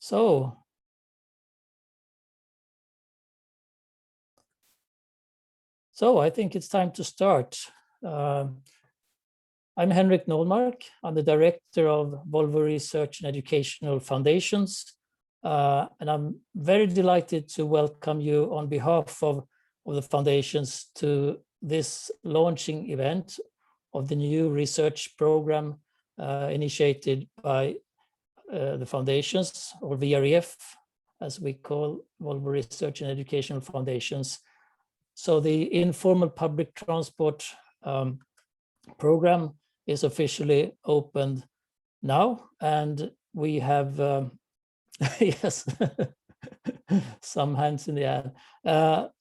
So I think it's time to start. I'm Henrik Nolmark. I'm the director of Volvo Research and Educational Foundations. And I'm very delighted to welcome you on behalf of the foundations to this launching event of the new research program initiated by the foundations, or VREF, as we call Volvo Research and Educational Foundations. So the Informal Public Transport program is officially opened now, and we have yes, some hands in the air,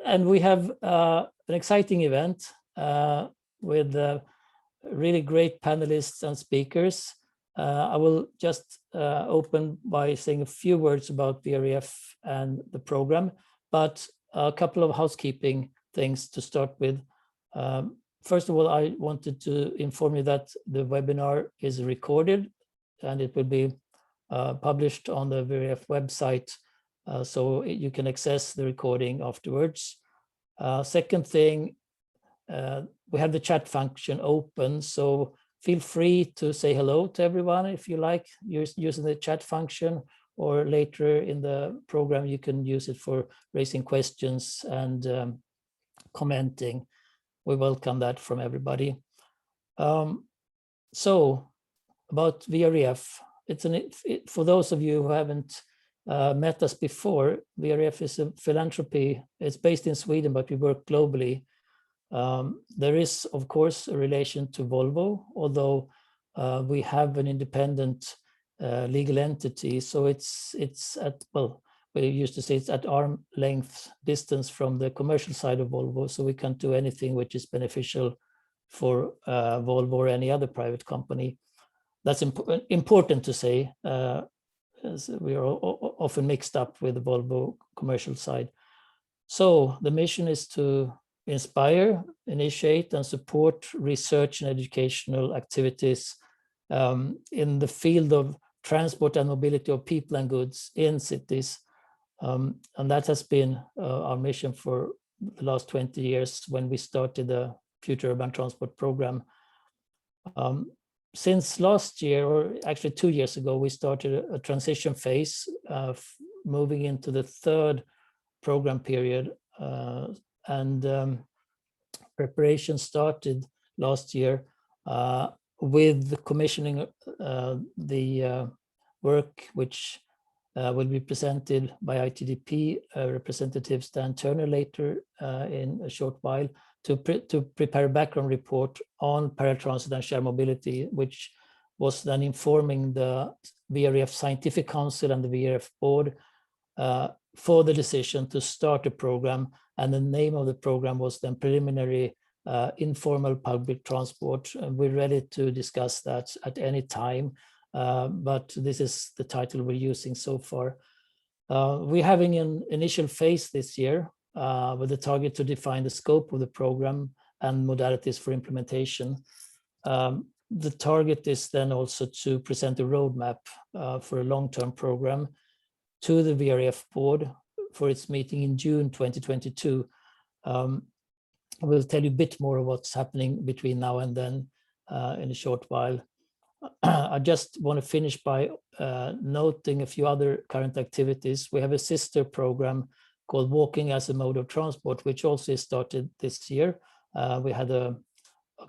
and we have an exciting event with really great panelists and speakers. I will just open by saying a few words about VREF and the program, but a couple of housekeeping things to start with. First of all, I wanted to inform you that the webinar is recorded and it will be published on the VREF website, so you can access the recording afterwards. Second thing, we have the chat function open, so feel free to say hello to everyone if you like, using the chat function, or later in the program you can use it for raising questions and commenting. We welcome that from everybody. So about VREF, for those of you who haven't met us before, VREF is a philanthropy. It's based in Sweden, but we work globally. There is, of course, a relation to Volvo, although we have an independent legal entity. So it's at, well, we used to say it's at arm's length distance from the commercial side of Volvo, so we can't do anything which is beneficial for Volvo or any other private company. That's important to say, as we are often mixed up with the Volvo commercial side. So the mission is to inspire, initiate, and support research and educational activities in the field of transport and mobility of people and goods in cities. And that has been our mission for the last 20 years when we started the Future Urban Transport Program. Since last year, or actually 2 years ago, we started a transition phase of moving into the third program period. Preparation started last year with the commissioning the work which will be presented by ITDP representative Stan Turner later in a short while, to prepare a background report on paratransit and shared mobility, which was then informing the VREF Scientific Council and the VREF board for the decision to start a program. And the name of the program was then Preliminary Informal Public Transport. And we're ready to discuss that at any time, but this is the title we're using so far. We're having an initial phase this year with the target to define the scope of the program and modalities for implementation. The target is then also to present a roadmap for a long-term program to the VREF board for its meeting in June 2022. We'll tell you a bit more of what's happening between now and then in a short while. I just want to finish by noting a few other current activities. We have a sister program called Walking as a Mode of Transport, which also started this year. We had a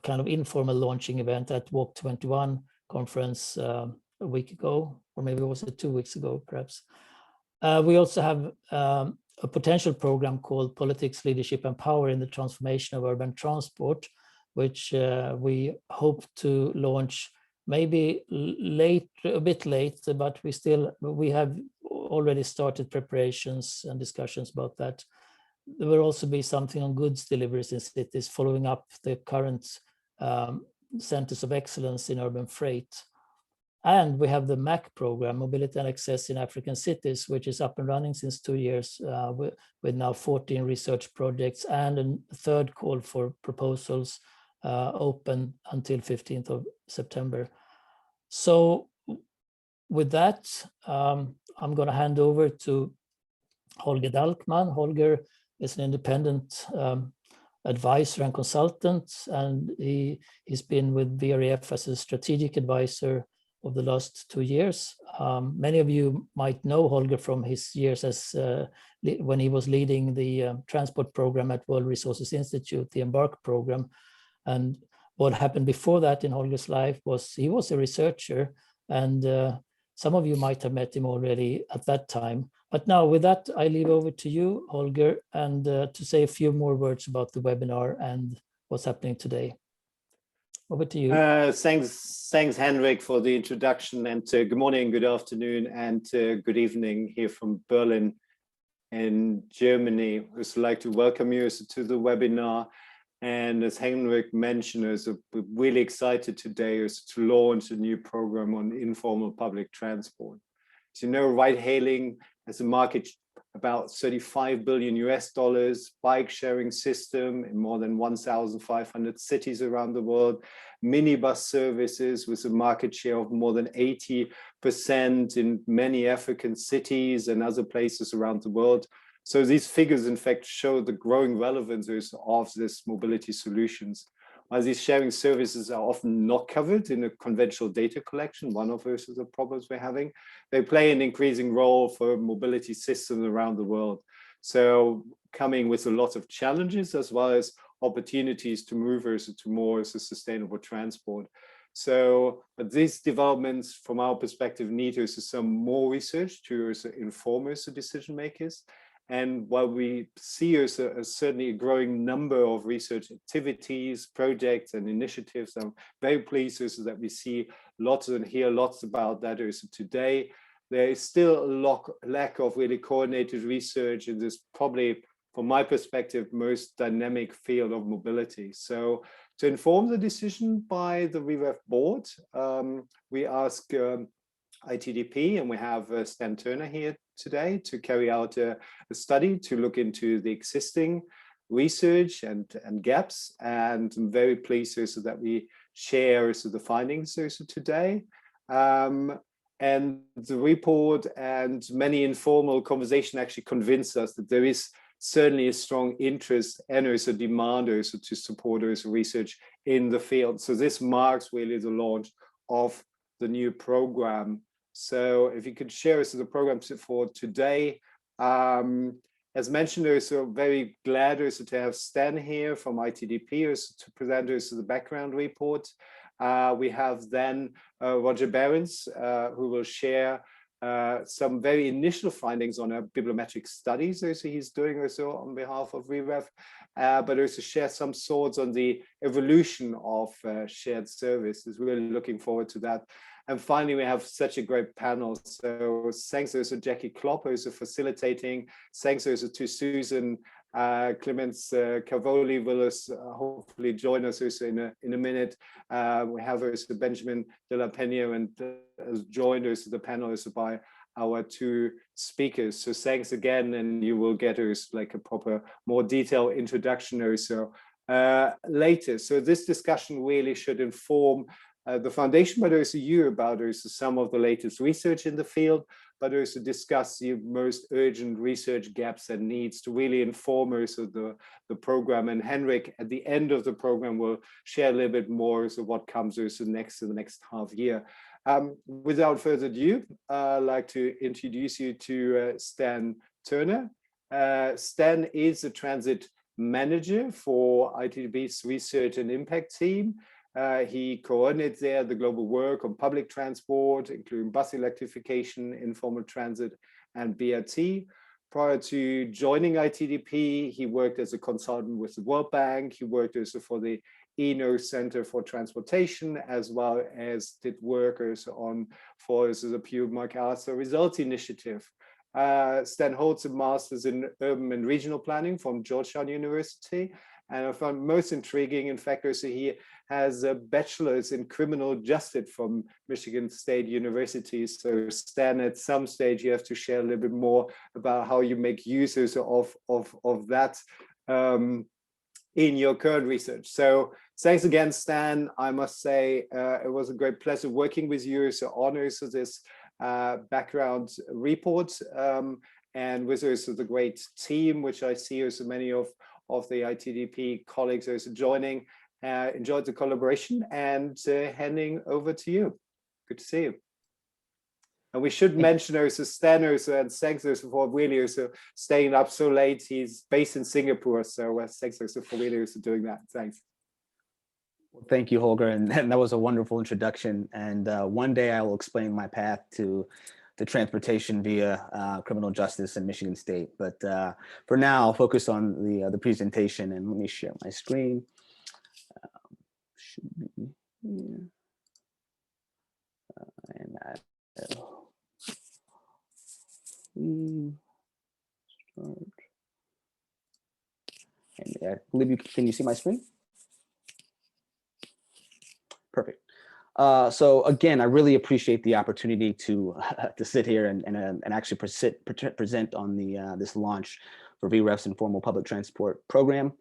kind of informal launching event at Walk 21 conference a week ago, or maybe was it 2 weeks ago, perhaps. We also have a potential program called Politics, Leadership and Power in the Transformation of Urban Transport, which we hope to launch maybe a bit late, but we have already started preparations and discussions about that. There will also be something on goods deliveries in cities, following up the current centers of excellence in urban freight. And we have the MAC program, Mobility and Access in African Cities, which is up and running since 2 years with now 14 research projects and a third call for proposals open until 15th of September. So with that, I'm going to hand over to Holger Dalkman. Holger is an independent advisor and consultant, and he's been with VREF as a strategic advisor of the last 2 years. Many of you might know Holger from his years as when he was leading the transport program at World Resources Institute, the Embark program. And what happened before that in Holger's life was he was a researcher, and some of you might have met him already at that time. But now with that, I leave over to you, Holger, and to say a few more words about the webinar and what's happening today. Over to you. Thanks, Henrik, for the introduction, and good morning, good afternoon, and good evening here from Berlin in Germany. I'd also like to welcome you to the webinar. And as Henrik mentioned, we're really excited today to launch a new program on informal public transport. As you know, ride-hailing has a market about $35 billion US, bike sharing system in more than 1,500 cities around the world, minibus services with a market share of more than 80% in many African cities and other places around the world. So these figures, in fact, show the growing relevance of these mobility solutions. While these sharing services are often not covered in a conventional data collection, one of those is the problems we're having, they play an increasing role for mobility systems around the world. So coming with a lot of challenges as well as opportunities to move us to more sustainable transport. So, but these developments from our perspective need some more research to inform us decision makers. And while we see certainly a growing number of research activities, projects, and initiatives, I'm very pleased that we see lots and hear lots about that today. There is still a lack of really coordinated research in this probably, from my perspective, most dynamic field of mobility. So to inform the decision by the VREF board, we ask ITDP, and we have Stan Turner here today to carry out a study to look into the existing research and gaps. And I'm very pleased that we share the findings today. And the report and many informal conversation actually convinced us that there is certainly a strong interest and also demand to support research in the field. So this marks really the launch of the new program. So if you could share the program for today. As mentioned, we're very glad to have Stan here from ITDP to present the background report. We have then Roger Behrens, who will share some very initial findings on our bibliometric studies he's doing on behalf of VREF, but also share some thoughts on the evolution of shared services. Really looking forward to that. And finally, we have such a great panel. So thanks also to Jackie Klopp, who's facilitating. Thanks also to Susan Clements Cavoli will hopefully join us also in a minute. We have also Benjamin de la Peña and has joined us the panel by our two speakers. So thanks again, and you will get us like a proper, more detailed introduction also later. So this discussion really should inform the foundation, but also you about some of the latest research in the field, but also discuss the most urgent research gaps and needs to really inform us of the program. And Henrik, at the end of the program, will share a little bit more of what comes next in the next half year. Without further ado, I'd like to introduce you to Stan Turner. Stan is the transit manager for ITDP's research and impact team. He coordinates there the global work on public transport, including bus electrification, informal transit, and BRT. Prior to joining ITDP, he worked as a consultant with the World Bank. He worked also for the ENO Center for Transportation, as well as did work also for the Pure Market Results Initiative. Stan holds a master's in urban and regional planning from Georgetown University. And I found most intriguing, in fact, also he has a bachelor's in criminal justice from Michigan State University. So Stan, at some stage, you have to share a little bit more about how you make use of that in your current research. So thanks again, Stan. I must say it was a great pleasure working with you. So honors of this background report, and with also the great team, which I see also many of the ITDP colleagues also joining. Enjoyed the collaboration, and handing over to you. Good to see you. And we should mention also Stan also, and thanks also for really also staying up so late. He's based in Singapore, so thanks also for really also doing that. Thanks. Well, thank you, Holger, and that was a wonderful introduction. And one day I will explain my path to transportation via criminal justice in Michigan State. But for now, I'll focus on the presentation, and let me share my screen. Should be here. And start. And I believe can you see my screen? Perfect. So again, I really appreciate the opportunity to sit here and actually present on this launch for VREF's Informal Public Transport program.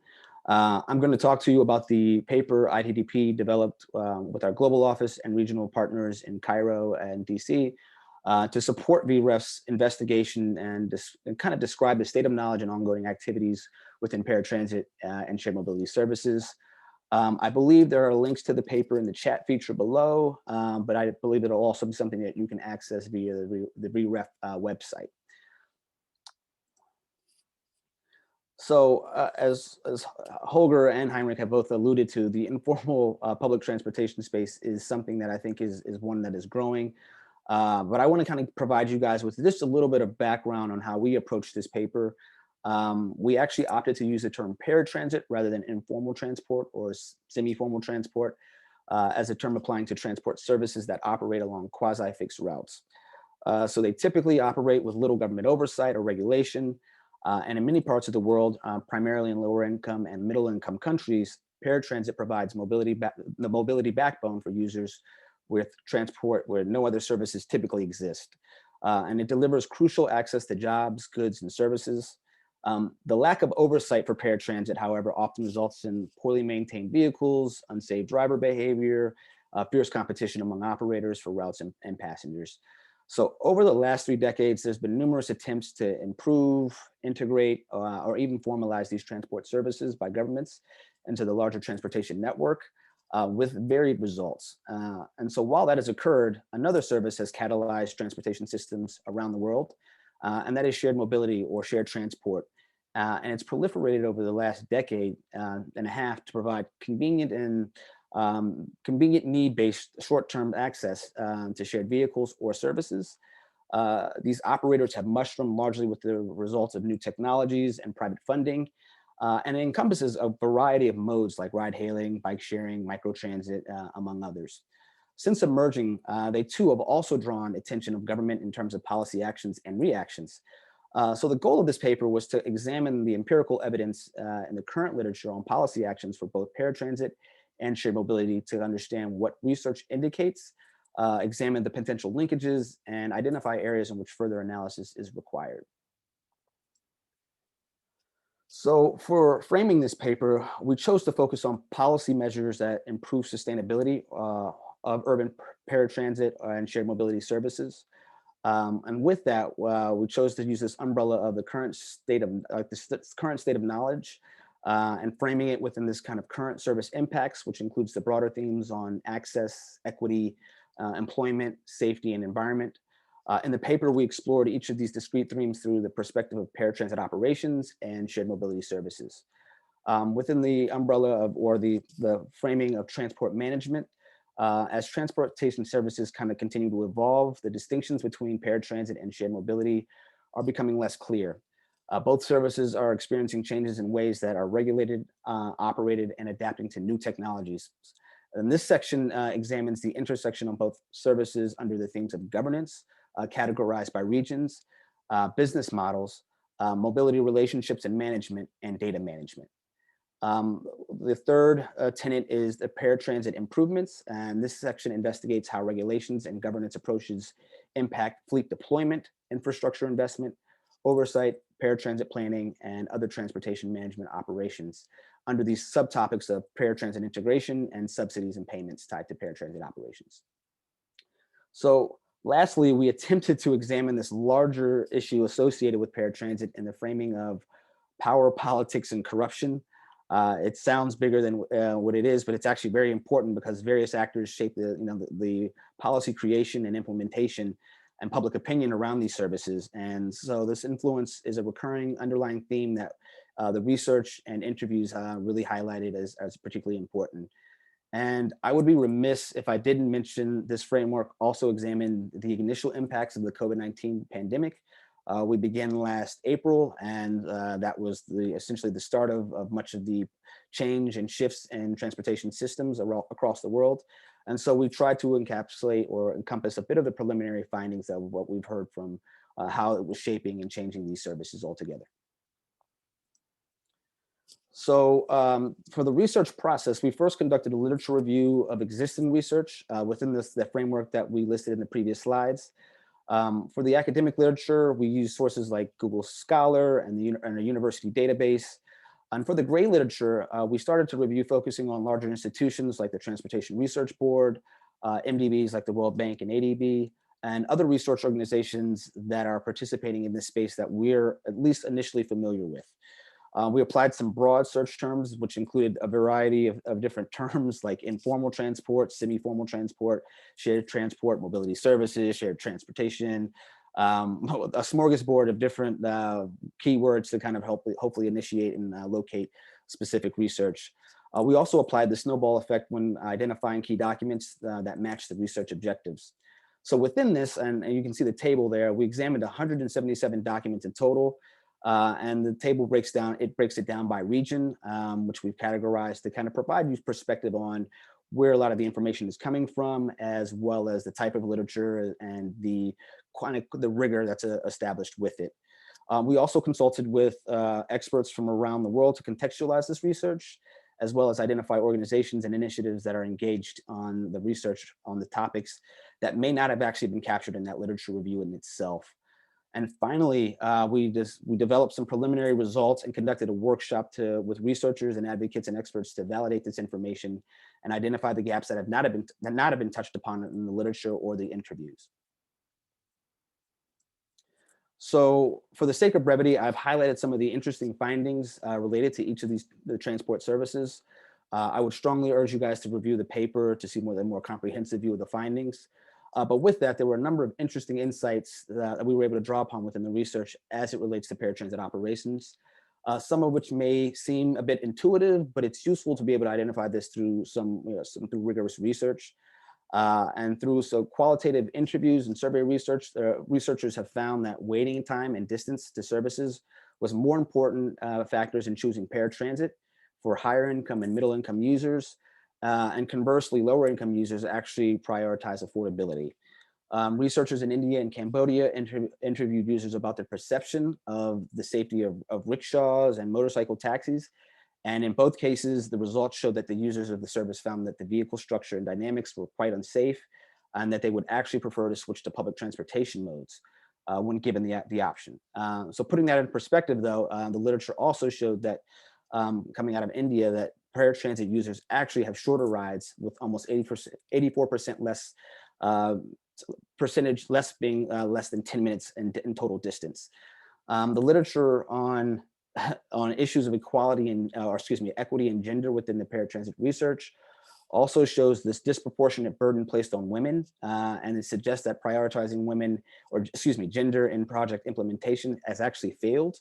I'm going to talk to you about the paper ITDP developed with our global office and regional partners in Cairo and DC to support VREF's investigation and kind of describe the state of knowledge and ongoing activities within paratransit and shared mobility services. I believe there are links to the paper in the chat feature below, but I believe it'll also be something that you can access via the VREF website. So as Holger and Heinrich have both alluded to, the informal public transportation space is something that I think is one that is growing. But I want to kind of provide you guys with just a little bit of background on how we approach this paper. We actually opted to use the term paratransit rather than informal transport or semi-formal transport as a term applying to transport services that operate along quasi-fixed routes. So they typically operate with little government oversight or regulation. And in many parts of the world, primarily in lower income and middle income countries, paratransit provides the mobility backbone for users with transport where no other services typically exist. And it delivers crucial access to jobs, goods, and services. The lack of oversight for paratransit, however, often results in poorly maintained vehicles, unsafe driver behavior, fierce competition among operators for routes and passengers. So over the last 3 decades, there's been numerous attempts to improve, integrate, or even formalize these transport services by governments into the larger transportation network with varied results. And so while that has occurred, another service has catalyzed transportation systems around the world, and that is shared mobility or shared transport. And it's proliferated over the last decade and a half to provide convenient and convenient need-based short-term access to shared vehicles or services. These operators have mushroomed largely with the results of new technologies and private funding, and it encompasses a variety of modes like ride-hailing, bike sharing, microtransit, among others. Since emerging, they too have also drawn attention of government in terms of policy actions and reactions. So the goal of this paper was to examine the empirical evidence in the current literature on policy actions for both paratransit and shared mobility to understand what research indicates, examine the potential linkages, and identify areas in which further analysis is required. So for framing this paper, we chose to focus on policy measures that improve sustainability of urban paratransit and shared mobility services. And with that, we chose to use this umbrella of the current state of knowledge and framing it within this kind of current service impacts, which includes the broader themes on access, equity, employment, safety, and environment. In the paper, we explored each of these discrete themes through the perspective of paratransit operations and shared mobility services. Within the umbrella of, or the framing of transport management, as transportation services kind of continue to evolve, the distinctions between paratransit and shared mobility are becoming less clear. Both services are experiencing changes in ways that are regulated, operated, and adapting to new technologies. And this section examines the intersection of both services under the themes of governance, categorized by regions, business models, mobility relationships and management, and data management. The third tenet is the paratransit improvements, and this section investigates how regulations and governance approaches impact fleet deployment, infrastructure investment, oversight, paratransit planning, and other transportation management operations under these subtopics of paratransit integration and subsidies and payments tied to paratransit operations. So Lastly, we attempted to examine this larger issue associated with paratransit in the framing of power, politics, and corruption. It sounds bigger than what it is, but it's actually very important because various actors shape the policy creation and implementation and public opinion around these services. And so this influence is a recurring underlying theme that the research and interviews really highlighted as particularly important. And I would be remiss if I didn't mention this framework also examined the initial impacts of the COVID-19 pandemic. We began last April, and that was essentially the start of much of the change and shifts in transportation systems across the world. And so we tried to encapsulate or encompass a bit of the preliminary findings of what we've heard from how it was shaping and changing these services altogether. So for the research process, we first conducted a literature review of existing research within the framework that we listed in the previous slides. For the academic literature, we use sources like Google Scholar and a university database. And for the gray literature, we started to review focusing on larger institutions like the Transportation Research Board, MDBs like the World Bank and ADB, and other research organizations that are participating in this space that we're at least initially familiar with. We applied some broad search terms, which included a variety of different terms like informal transport, semi-formal transport, shared transport, mobility services, shared transportation, a smorgasbord of different keywords to kind of hopefully initiate and locate specific research. We also applied the snowball effect when identifying key documents that match the research objectives. So within this, and you can see the table there, we examined 177 documents in total. And the table breaks it down by region, which we've categorized to kind of provide you perspective on where a lot of the information is coming from, as well as the type of literature and the rigor that's established with it. We also consulted with experts from around the world to contextualize this research, as well as identify organizations and initiatives that are engaged on the research on the topics that may not have actually been captured in that literature review in itself. And finally, we developed some preliminary results and conducted a workshop with researchers and advocates and experts to validate this information and identify the gaps that have not been touched upon in the literature or the interviews. So for the sake of brevity, I've highlighted some of the interesting findings related to each of the transport services. I would strongly urge you guys to review the paper to see the more comprehensive view of the findings. But with that, there were a number of interesting insights that we were able to draw upon within the research as it relates to paratransit operations, some of which may seem a bit intuitive, but it's useful to be able to identify this through through rigorous research. And through qualitative interviews and survey research, researchers have found that waiting time and distance to services was more important factors in choosing paratransit for higher income and middle income users. And conversely, lower income users actually prioritize affordability. Researchers in India and Cambodia interviewed users about their perception of the safety of rickshaws and motorcycle taxis. And in both cases, the results showed that the users of the service found that the vehicle structure and dynamics were quite unsafe and that they would actually prefer to switch to public transportation modes when given the option. So putting that in perspective, though, the literature also showed that coming out of India, that paratransit users actually have shorter rides with almost 84% less percentage less being less than 10 minutes in total distance. The literature on issues of equality and equity and gender within the paratransit research also shows this disproportionate burden placed on women, and it suggests that prioritizing gender in project implementation has actually failed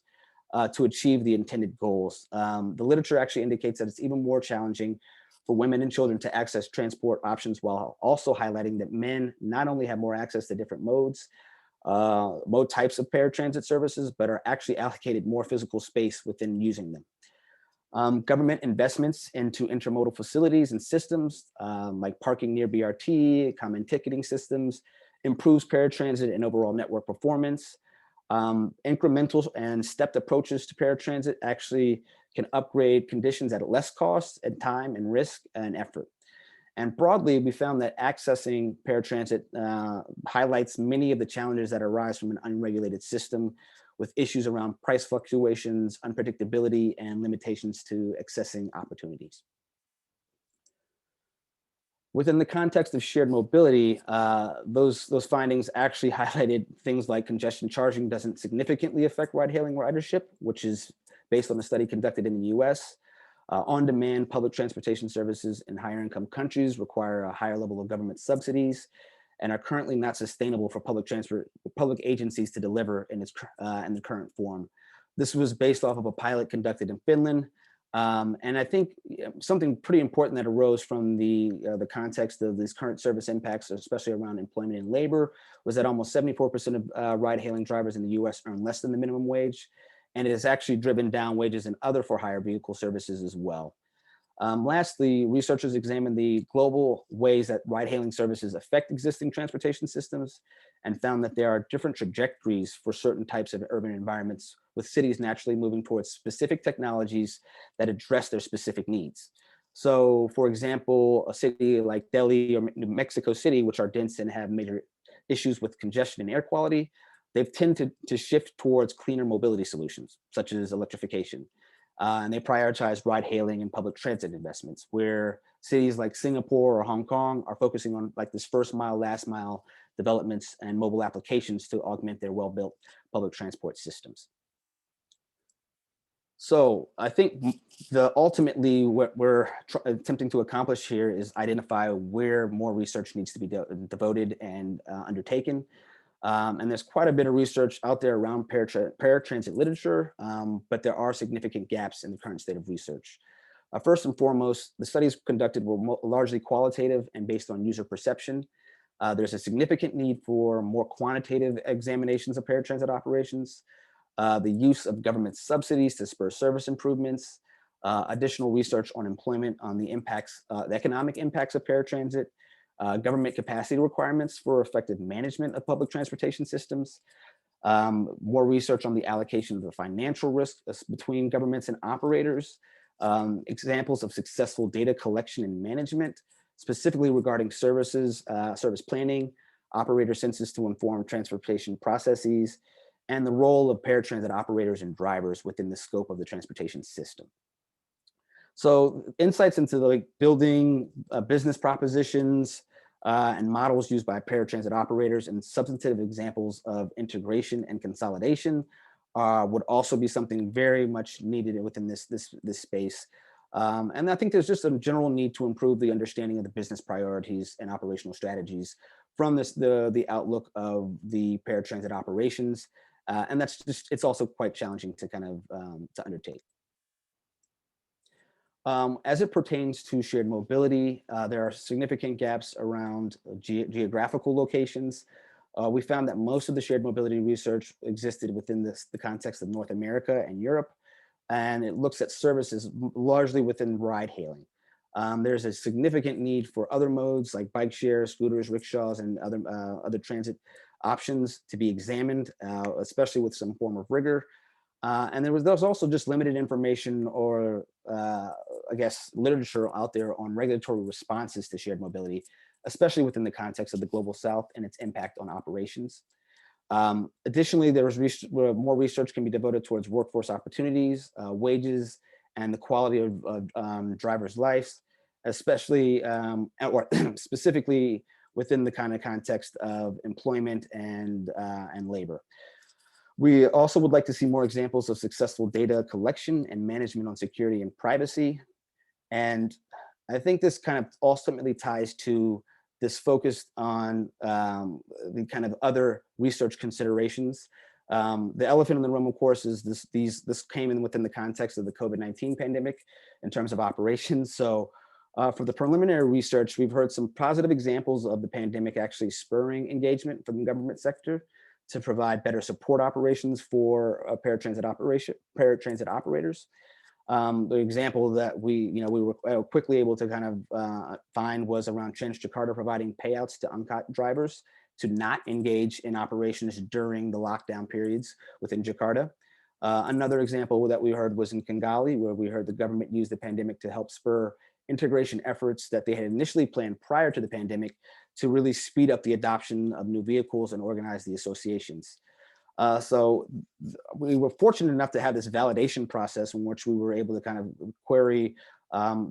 to achieve the intended goals. The literature actually indicates that it's even more challenging for women and children to access transport options, while also highlighting that men not only have more access to different mode types of paratransit services, but are actually allocated more physical space within using them. Government investments into intermodal facilities and systems like parking near BRT, common ticketing systems, improves paratransit and overall network performance. Incremental and stepped approaches to paratransit actually can upgrade conditions at less cost and time and risk and effort. And broadly, we found that accessing paratransit highlights many of the challenges that arise from an unregulated system, with issues around price fluctuations, unpredictability, and limitations to accessing opportunities. Within the context of shared mobility, those findings actually highlighted things like congestion charging doesn't significantly affect ride-hailing ridership, which is based on a study conducted in the US. On-demand public transportation services in higher income countries require a higher level of government subsidies and are currently not sustainable for public agencies to deliver in the current form. This was based off of a pilot conducted in Finland. And I think something pretty important that arose from the context of these current service impacts, especially around employment and labor, was that almost 74% of ride-hailing drivers in the US earn less than the minimum wage. And it has actually driven down wages in other for-hire vehicle services as well. Lastly, researchers examined the global ways that ride-hailing services affect existing transportation systems and found that there are different trajectories for certain types of urban environments, with cities naturally moving towards specific technologies that address their specific needs. So, for example, a city like Delhi or Mexico City, which are dense and have major issues with congestion and air quality, they've tended to shift towards cleaner mobility solutions, such as electrification. And they prioritize ride hailing and public transit investments, where cities like Singapore or Hong Kong are focusing on like this first mile, last mile developments and mobile applications to augment their well-built public transport systems. So I think ultimately what we're attempting to accomplish here is identify where more research needs to be devoted and undertaken. And there's quite a bit of research out there around paratransit literature, but there are significant gaps in the current state of research. First and foremost, the studies conducted were largely qualitative and based on user perception. There's a significant need for more quantitative examinations of paratransit operations, the use of government subsidies to spur service improvements, additional research on employment, on the impacts, the economic impacts of paratransit, government capacity requirements for effective management of public transportation systems, more research on the allocation of the financial risk between governments and operators, examples of successful data collection and management, specifically regarding services, service planning, operator census to inform transportation processes, and the role of paratransit operators and drivers within the scope of the transportation system. So insights into the building business propositions and models used by paratransit operators and substantive examples of integration and consolidation would also be something very much needed within this space. And I think there's just a general need to improve the understanding of the business priorities and operational strategies from the outlook of the paratransit operations. And that's just, it's also quite challenging to kind of to undertake. As it pertains to shared mobility, there are significant gaps around geographical locations. We found that most of the shared mobility research existed within the context of North America and Europe, and it looks at services largely within ride hailing. There's a significant need for other modes like bike shares, scooters, rickshaws, and other transit options to be examined, especially with some form of rigor. And there was also just limited information or I guess literature out there on regulatory responses to shared mobility, especially within the context of the Global South and its impact on operations. Additionally, there was more research can be devoted towards workforce opportunities, wages, and the quality of drivers' lives, especially or specifically within the kind of context of employment and labor. We also would like to see more examples of successful data collection and management on security and privacy. And I think this kind of ultimately ties to this focus on the kind of other research considerations. The elephant in the room, of course, is this came in within the context of the COVID-19 pandemic in terms of operations. So for the preliminary research, we've heard some positive examples of the pandemic actually spurring engagement from the government sector to provide better support operations for paratransit operators. The example that we were quickly able to kind of find was around Transjakarta providing payouts to UNCOT drivers to not engage in operations during the lockdown periods within Jakarta. Another example that we heard was in Kigali, where we heard the government use the pandemic to help spur integration efforts that they had initially planned prior to the pandemic to really speed up the adoption of new vehicles and organize the associations. So we were fortunate enough to have this validation process in which we were able to kind of query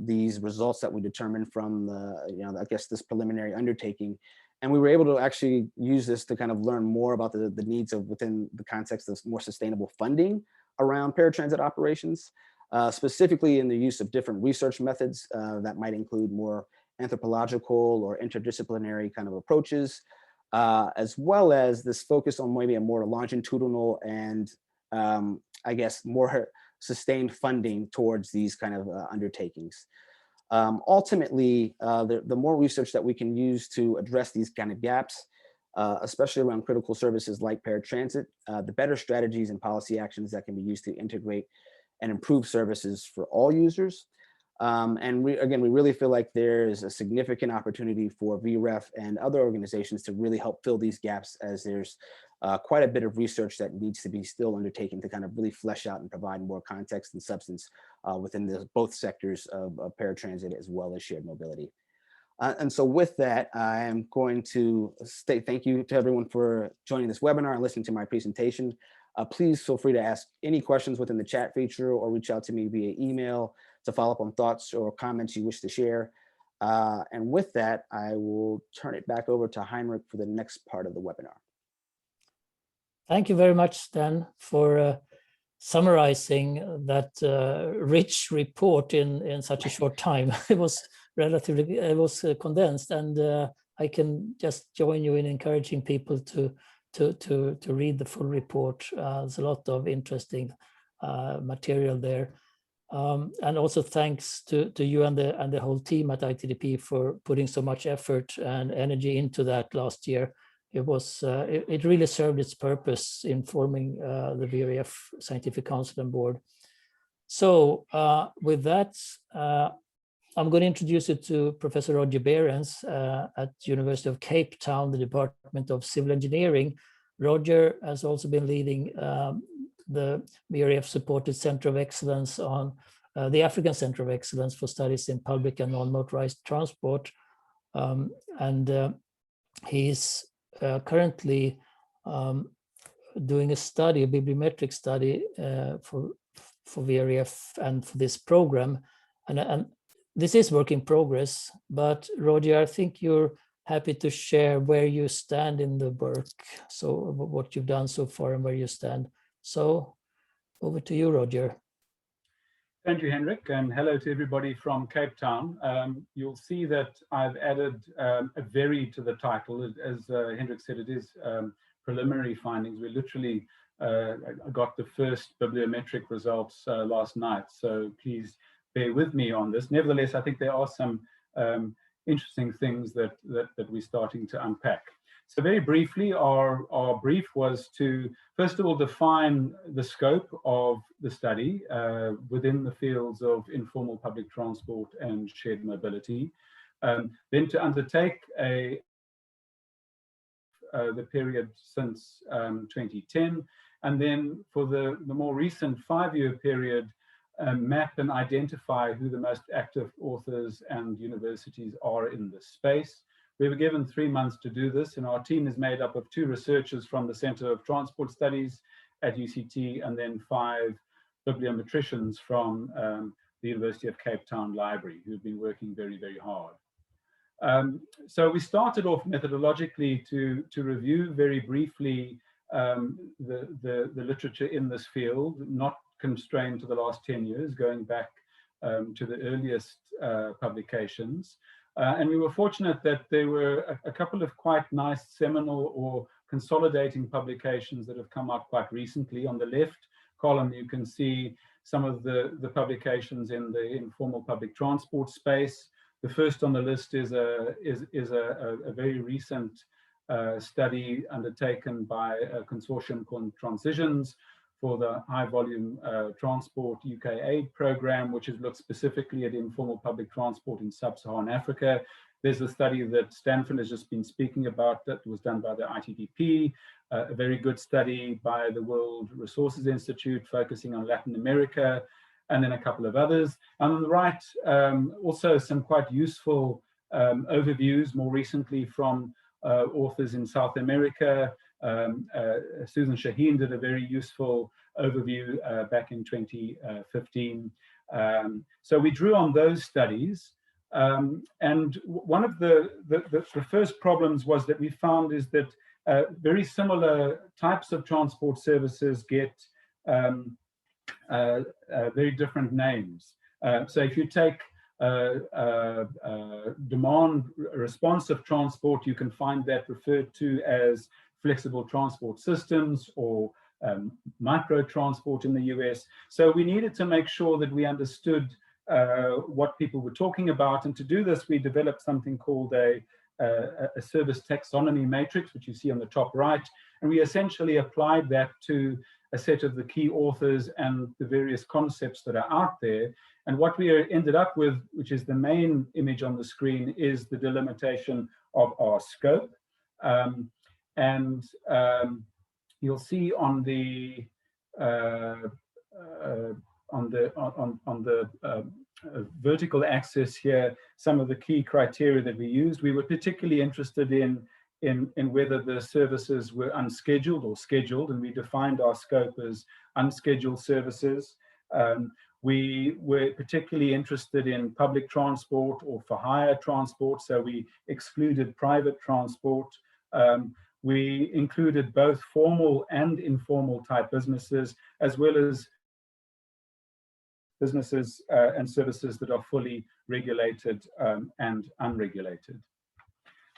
these results that we determined from the, I guess this preliminary undertaking. And we were able to actually use this to kind of learn more about the needs of within the context of more sustainable funding around paratransit operations, specifically in the use of different research methods that might include more anthropological or interdisciplinary kind of approaches, as well as this focus on maybe a more longitudinal and I guess more sustained funding towards these kind of undertakings. Ultimately, the more research that we can use to address these kind of gaps, especially around critical services like paratransit, the better strategies and policy actions that can be used to integrate and improve services for all users. And we really feel like there is a significant opportunity for VREF and other organizations to really help fill these gaps, as there's quite a bit of research that needs to be still undertaken to kind of really flesh out and provide more context and substance within both sectors of paratransit as well as shared mobility. And so with that, I am going to say thank you to everyone for joining this webinar and listening to my presentation. Please feel free to ask any questions within the chat feature or reach out to me via email to follow up on thoughts or comments you wish to share. And with that, I will turn it back over to Heinrich for the next part of the webinar. Thank you very much, Stan, for summarizing that rich report in such a short time. It was condensed, and I can just join you in encouraging people to read the full report. There's a lot of interesting material there. And also thanks to you and the whole team at ITDP for putting so much effort and energy into that last year. It really served its purpose in forming the VREF Scientific Council and Board. So with that, I'm going to introduce you to Professor Roger Behrens at University of Cape Town, the Department of Civil Engineering. Roger has also been leading the VREF supported Center of Excellence on the African Center of Excellence for Studies in Public and Non-Motorized Transport. And he's currently doing a study, a bibliometric study for VREF and for this program. And this is work in progress, but Roger, I think you're happy to share where you stand in the work. So what you've done so far and where you stand. So over to you, Roger. Thank you, Henrik, and hello to everybody from Cape Town. You'll see that I've added a very to the title. As Henrik said, it is preliminary findings. We literally got the first bibliometric results last night, so please bear with me on this. Nevertheless, I think there are some interesting things that we're starting to unpack. So very briefly, our brief was to, first of all, define the scope of the study within the fields of informal public transport and shared mobility. Then to undertake the period since 2010, and then for the more recent 5-year period, map and identify who the most active authors and universities are in this space. We were given 3 months to do this, and our team is made up of 2 researchers from the Center of Transport Studies at UCT, and then 5 bibliometricians from the University of Cape Town Library, who've been working very, very hard. So we started off methodologically to review very briefly the literature in this field, not constrained to the last 10 years, going back to the earliest publications. And we were fortunate that there were a couple of quite nice seminal or consolidating publications that have come up quite recently. On the left column, you can see some of the publications in the informal public transport space. The first on the list is a very recent study undertaken by a consortium called Transitions for the High Volume Transport UK Aid Programme, which has looked specifically at informal public transport in sub-Saharan Africa. There's a study that Stanford has just been speaking about that was done by the ITDP, a very good study by the World Resources Institute focusing on Latin America, and then a couple of others. And on the right, also some quite useful overviews more recently from authors in South America. Susan Shaheen did a very useful overview back in 2015. So we drew on those studies. And one of the first problems was that we found is that very similar types of transport services get very different names. So if you take demand responsive transport, you can find that referred to as flexible transport systems or micro transport in the US. So we needed to make sure that we understood what people were talking about. And to do this, we developed something called a service taxonomy matrix, which you see on the top right. And we essentially applied that to a set of the key authors and the various concepts that are out there. And what we ended up with, which is the main image on the screen, is the delimitation of our scope. You'll see on the vertical axis here some of the key criteria that we used. We were particularly interested in whether the services were unscheduled or scheduled, and we defined our scope as unscheduled services. We were particularly interested in public transport or for hire transport, so we excluded private transport. We included both formal and informal type businesses, as well as businesses and services that are fully regulated and unregulated.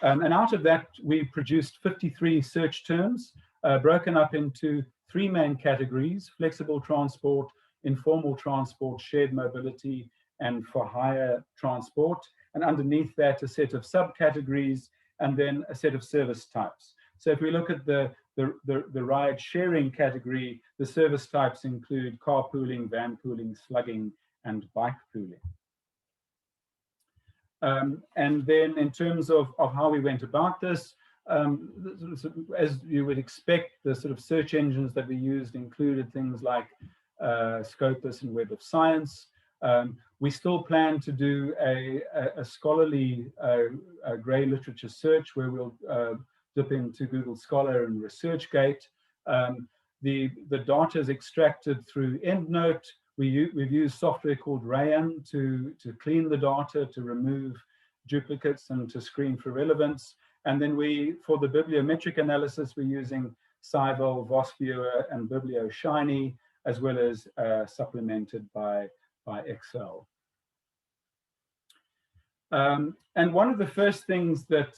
And out of that, we produced 53 search terms, broken up into 3 main categories: flexible transport, informal transport, shared mobility, and for hire transport. And underneath that, a set of subcategories, and then a set of service types. So if we look at the ride sharing category, the service types include carpooling, van pooling, slugging, and bike pooling. And then in terms of how we went about this, as you would expect, the sort of search engines that we used included things like Scopus and Web of Science. We still plan to do a scholarly grey literature search where we'll dip into Google Scholar and ResearchGate. The data is extracted through EndNote. We've used software called Rayan to clean the data, to remove duplicates and to screen for relevance. And then for the bibliometric analysis, we're using Cyval, VosViewer, and BiblioShiny, as well as supplemented by Excel. And one of the first things that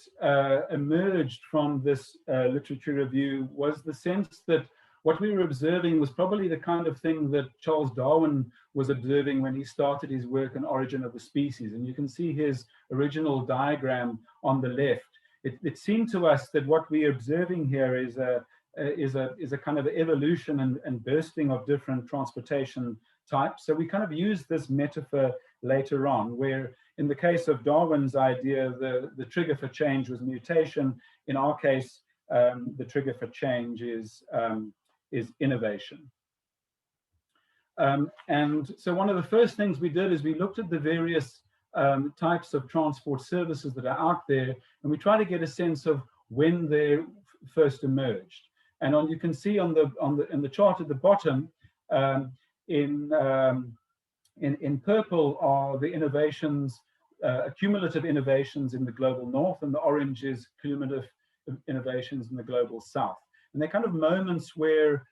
emerged from this literature review was the sense that what we were observing was probably the kind of thing that Charles Darwin was observing when he started his work on Origin of the Species. And you can see his original diagram on the left. It seemed to us that what we are observing here is a kind of evolution and bursting of different transportation types. So we kind of used this metaphor later on, where in the case of Darwin's idea, the trigger for change was mutation. In our case, the trigger for change is innovation. And so one of the first things we did is we looked at the various types of transport services that are out there, and we try to get a sense of when they first emerged. And you can see in the chart at the bottom, in purple are the innovations, cumulative innovations in the global north, and the orange is cumulative innovations in the global south. And they're kind of moments where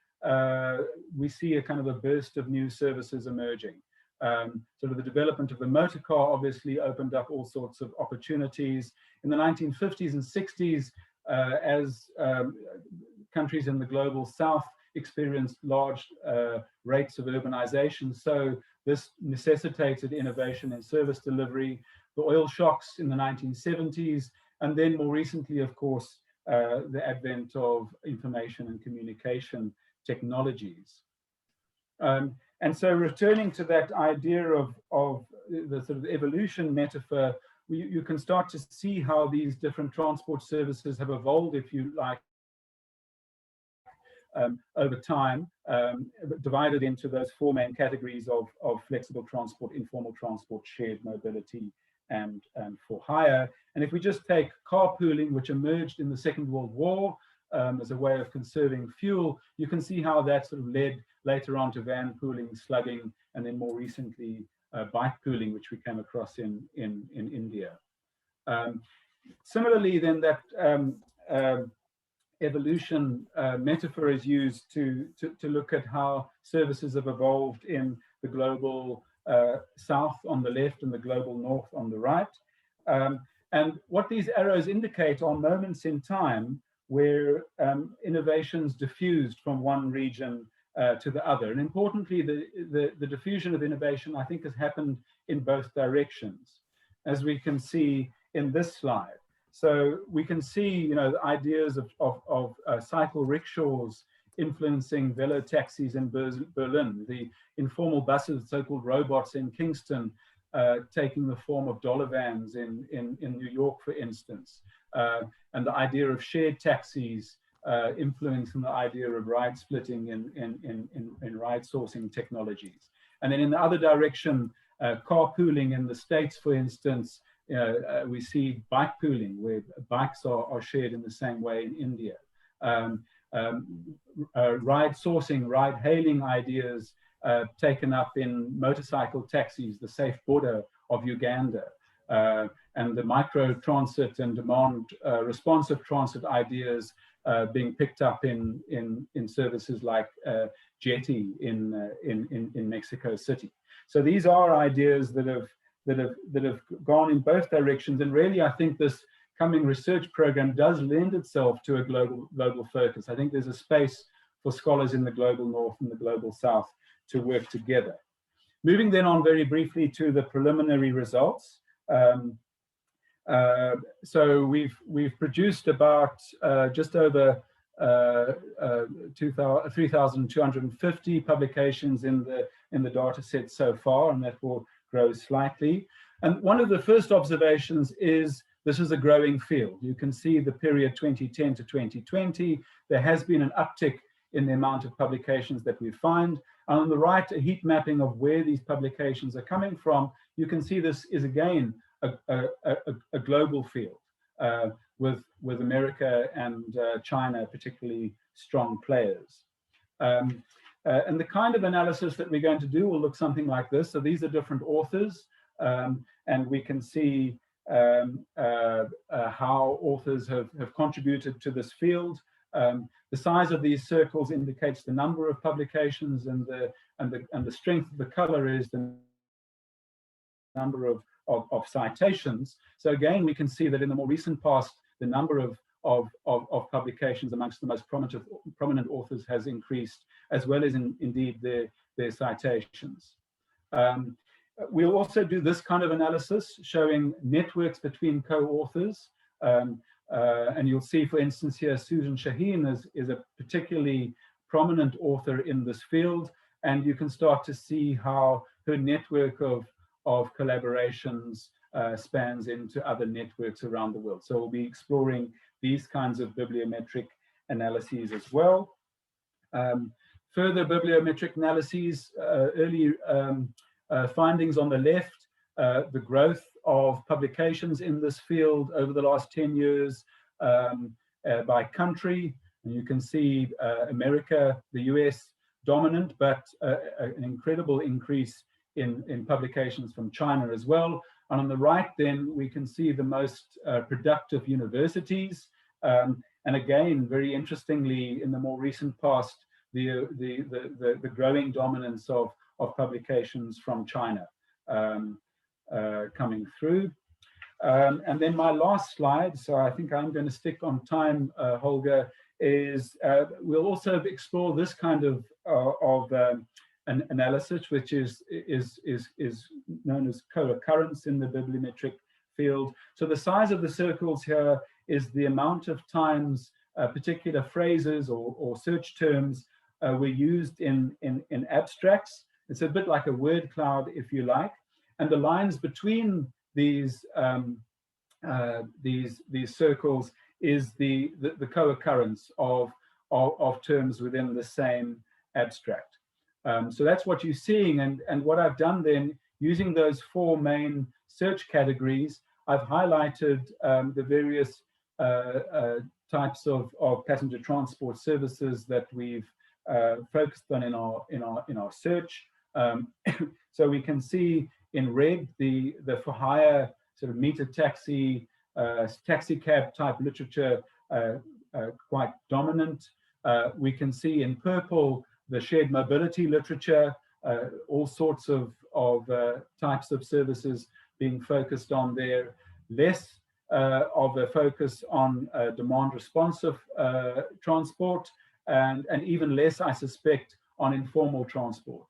we see a kind of a burst of new services emerging. Sort of the development of the motor car obviously opened up all sorts of opportunities. In the 1950s and 60s, as countries in the global south experienced large rates of urbanization, so this necessitated innovation in service delivery. The oil shocks in the 1970s, and then more recently, of course, the advent of information and communication technologies. And so returning to that idea of the sort of evolution metaphor, you can start to see how these different transport services have evolved, if you like, over time, divided into those 4 main categories of flexible transport, informal transport, shared mobility, and for hire. And if we just take carpooling, which emerged in the Second World War, as a way of conserving fuel, you can see how that sort of led later on to van pooling, slugging, and then more recently bike pooling, which we came across in India. Similarly, then that evolution metaphor is used to look at how services have evolved in the global south on the left and the global north on the right. And what these arrows indicate are moments in time where innovations diffused from one region to the other. And importantly, the diffusion of innovation, I think, has happened in both directions, as we can see in this slide. So we can see, the ideas of cycle rickshaws influencing velo taxis in Berlin, the informal buses, so-called robots in Kingston, taking the form of dollar vans in New York, for instance, and the idea of shared taxis influencing the idea of ride splitting in ride sourcing technologies. And then in the other direction, carpooling in the States, for instance, we see bike pooling, where bikes are shared in the same way in India. Ride sourcing, ride hailing ideas taken up in motorcycle taxis, the safe border of Uganda, and the micro transit and demand responsive transit ideas being picked up in services like Jetty in Mexico City. So these are ideas that have gone in both directions, and really I think this coming research program does lend itself to a global focus. I think there's a space for scholars in the global north and the global south to work together. Moving then on very briefly to the preliminary results. So we've produced about just over 3,250 publications in the data set so far, and that will grow slightly. And one of the first observations is this is a growing field. You can see the period 2010 to 2020, there has been an uptick in the amount of publications that we find. And on the right, a heat mapping of where these publications are coming from. You can see this is again a global field with America and China particularly strong players. And the kind of analysis that we're going to do will look something like this. So these are different authors, and we can see how authors have contributed to this field. The size of these circles indicates the number of publications, and the strength of the color is the number of citations. So again, we can see that in the more recent past, the number of publications amongst the most prominent authors has increased, as well as indeed their citations. We'll also do this kind of analysis showing networks between co-authors. And you'll see, for instance, here, Susan Shaheen is a particularly prominent author in this field. And you can start to see how her network of collaborations spans into other networks around the world. So we'll be exploring these kinds of bibliometric analyses as well. Further bibliometric analyses, early findings on the left, the growth of publications in this field over the last 10 years by country. And you can see America, the US dominant, but an incredible increase in publications from China as well. And on the right, then, we can see the most productive universities. And again, very interestingly, in the more recent past, the growing dominance of publications from China coming through. And then my last slide, so I think I'm going to stick on time, Holger, is we'll also explore this kind of an analysis, which is known as co-occurrence in the bibliometric field. So the size of the circles here is the amount of times particular phrases or search terms were used in abstracts. It's a bit like a word cloud, if you like. And the lines between these circles is the co-occurrence of terms within the same abstract. So that's what you're seeing. And what I've done then, using those four main search categories, I've highlighted the various types of passenger transport services that we've focused on in our search. So we can see in red the for hire sort of meter taxi, taxi cab type literature quite dominant. We can see in purple the shared mobility literature, all sorts of types of services being focused on there. Less of a focus on demand responsive transport, and even less, I suspect, on informal transport.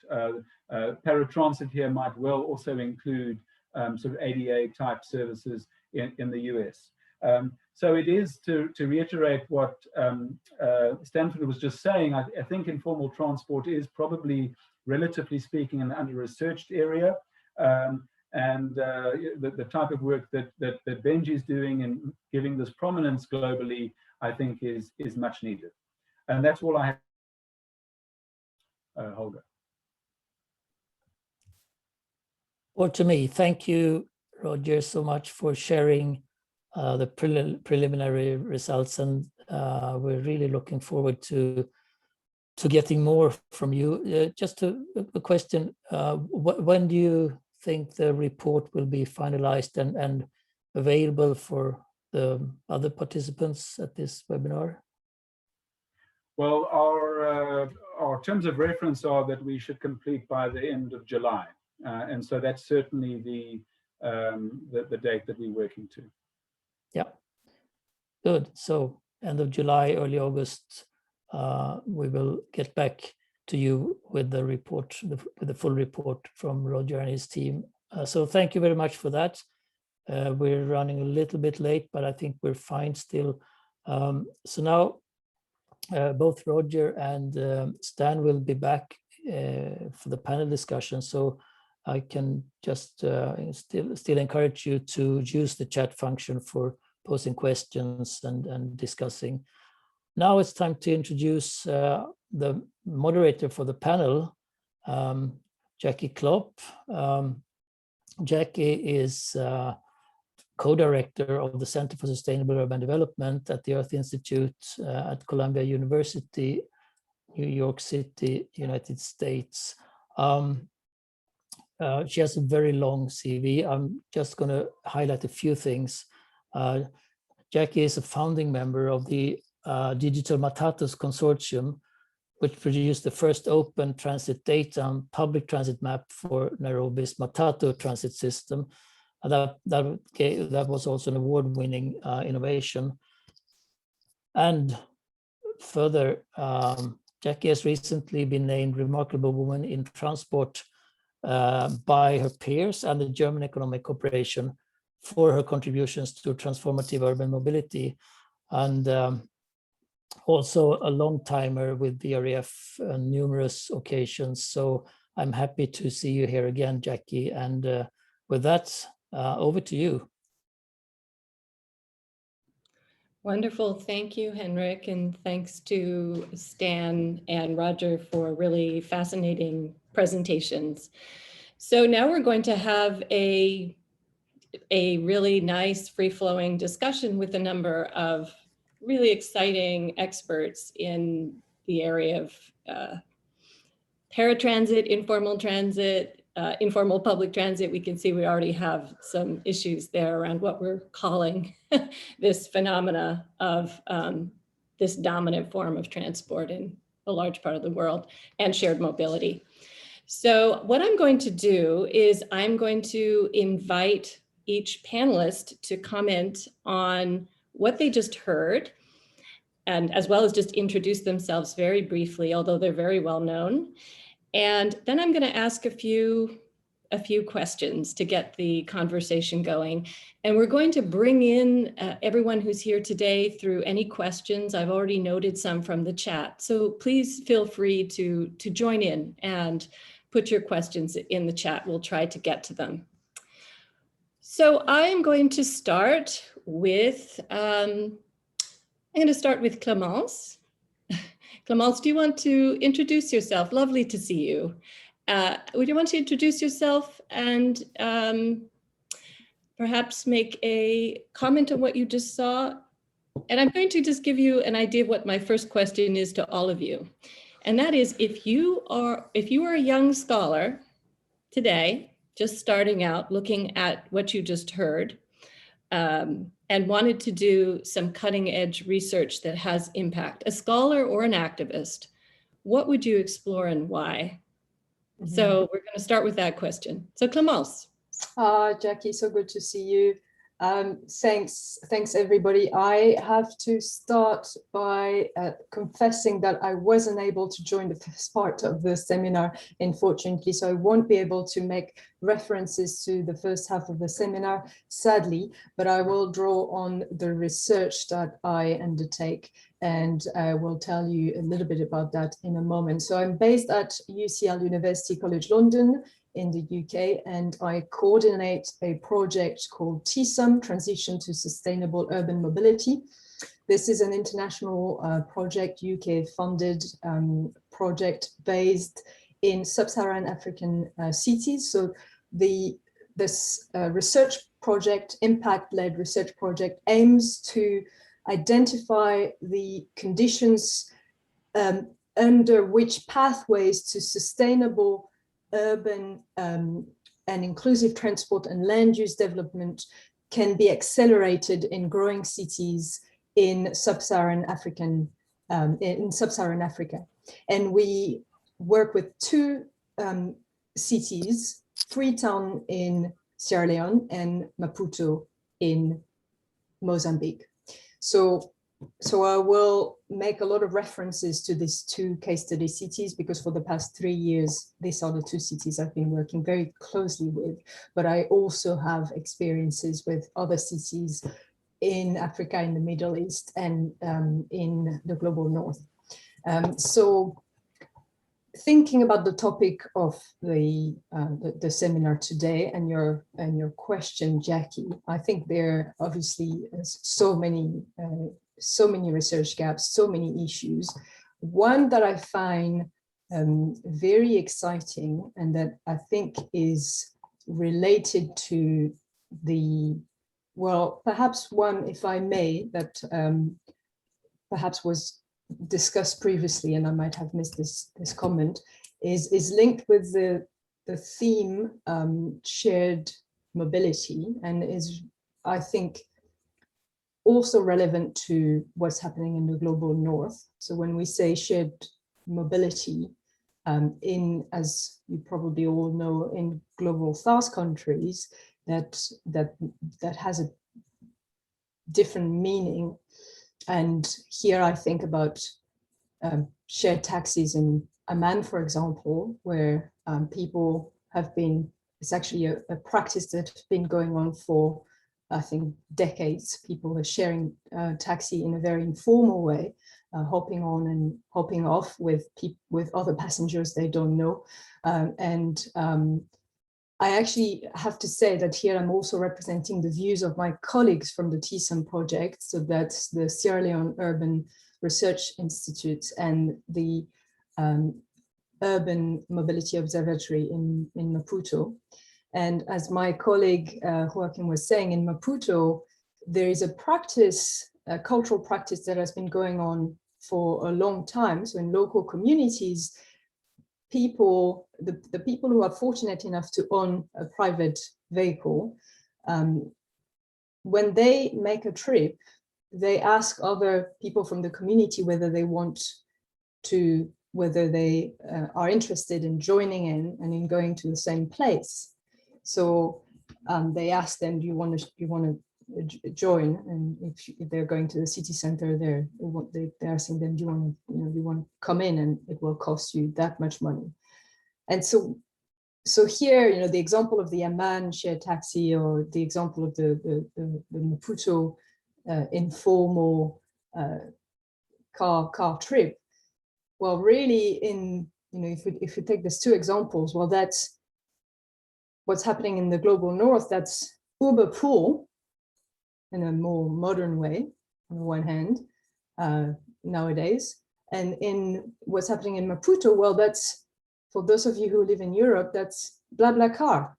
Paratransit here might well also include sort of ADA type services in the US. So it is, to reiterate what Stanford was just saying, I think informal transport is probably, relatively speaking, an under-researched area. And the type of work that Benji is doing and giving this prominence globally, I think is much needed. And that's all I have. Holger. Or to me, thank you, Roger, so much for sharing the preliminary results, and we're really looking forward to getting more from you. Just a question, when do you think the report will be finalized and available for the other participants at this webinar? Well, our terms of reference are that we should complete by the end of July, and so that's certainly the date that we're working to. Yeah, good. So end of July, early August, we will get back to you with the report, with the full report from Roger and his team. So thank you very much for that. We're running a little bit late, but I think we're fine still. So now both Roger and Stan will be back for the panel discussion. So I can just still encourage you to use the chat function for posing questions and discussing. Now it's time to introduce the moderator for the panel, Jackie Klopp. Jackie is co-director of the Center for Sustainable Urban Development at the Earth Institute at Columbia University, New York City, United States. She has a very long CV. I'm just going to highlight a few things. Jackie is a founding member of the Digital Matatus Consortium, which produced the first open transit data and public transit map for Nairobi's Matatu transit system. That was also an award-winning innovation. And further, Jackie has recently been named Remarkable Woman in Transport by her peers and the German Economic Cooperation for her contributions to transformative urban mobility, and also a long timer with VREF on numerous occasions. So I'm happy to see you here again, Jackie. And with that, over to you. Wonderful. Thank you, Henrik. And thanks to Stan and Roger for really fascinating presentations. So now we're going to have a really nice free-flowing discussion with a number of really exciting experts in the area of paratransit, informal transit, informal public transit. We can see we already have some issues there around what we're calling this phenomena of this dominant form of transport in a large part of the world, and shared mobility. So what I'm going to do is I'm going to invite each panelist to comment on what they just heard, and as well as just introduce themselves very briefly, although they're very well known. And then I'm going to ask a few questions to get the conversation going. And we're going to bring in everyone who's here today through any questions. I've already noted some from the chat. So please feel free to join in and put your questions in the chat. We'll try to get to them. So I'm going to start with, Clemence. Clemence, do you want to introduce yourself? Lovely to see you. Would you want to introduce yourself and perhaps make a comment on what you just saw? And I'm going to just give you an idea of what my first question is to all of you. And that is, if you are a young scholar today, just starting out, looking at what you just heard, and wanted to do some cutting edge research that has impact, a scholar or an activist, what would you explore and why? So we're going to start with that question. So Clémence. Jackie, so good to see you. Thanks everybody. I have to start by confessing that I wasn't able to join the first part of the seminar, unfortunately, so I won't be able to make references to the first half of the seminar, sadly, but I will draw on the research that I undertake, and I will tell you a little bit about that in a moment. So I'm based at UCL University College London in the UK, and I coordinate a project called TSUM, Transition to Sustainable Urban Mobility. This is an international project, UK funded project based in sub-Saharan African cities. So this research project, impact-led research project, aims to identify the conditions under which pathways to sustainable urban and inclusive transport and land use development can be accelerated in growing cities in sub-Saharan Africa. And we work with two cities, Freetown in Sierra Leone and Maputo in Mozambique. So I will make a lot of references to these two case study cities, because for the past 3 years, these are the two cities I've been working very closely with, but I also have experiences with other cities in Africa, in the Middle East, and in the global North. So thinking about the topic of the seminar today and your question, Jackie, I think there are obviously so many research gaps, so many issues. One that I find very exciting, and that I think is related to perhaps one, if I may, that perhaps was discussed previously, and I might have missed this comment, is linked with the theme shared mobility, and is, I think, also relevant to what's happening in the global North. So when we say shared mobility, as you probably all know, in global South countries, that has a different meaning. And here I think about shared taxis in Amman, for example, where people have been, it's actually a practice that's been going on for, I think, decades. People are sharing taxi in a very informal way, hopping on and hopping off with other passengers they don't know. I actually have to say that here I'm also representing the views of my colleagues from the TSUM project. So that's the Sierra Leone Urban Research Institute and the Urban Mobility Observatory in Maputo. And as my colleague Joaquin was saying, in Maputo, there is a practice, a cultural practice that has been going on for a long time. So in local communities, the people who are fortunate enough to own a private vehicle, when they make a trip, they ask other people from the community whether they are interested in joining in and in going to the same place. So they ask them, do you want to join? And if they're going to the city center, they're asking them, do you want to come in, and it will cost you that much money. And so here, the example of the Amman shared taxi, or the example of the Maputo informal car trip, well, really, if we take these two examples, well, that's what's happening in the global North. That's Uber pool in a more modern way, on the one hand, nowadays. And in what's happening in Maputo, well, that's, for those of you who live in Europe, that's BlaBlaCar.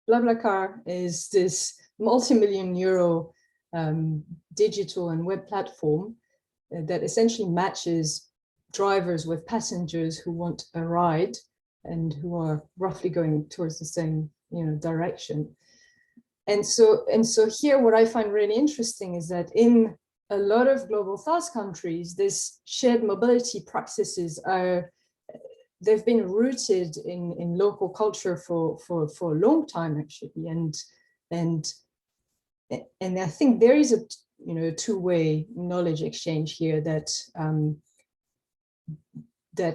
BlaBlaCar is this multi-million euro digital and web platform that essentially matches drivers with passengers who want a ride and who are roughly going towards the same, direction. And so here, what I find really interesting is that in a lot of global South countries, this shared mobility practices they've been rooted in local culture for a long time, actually, and I think there is a two-way knowledge exchange here that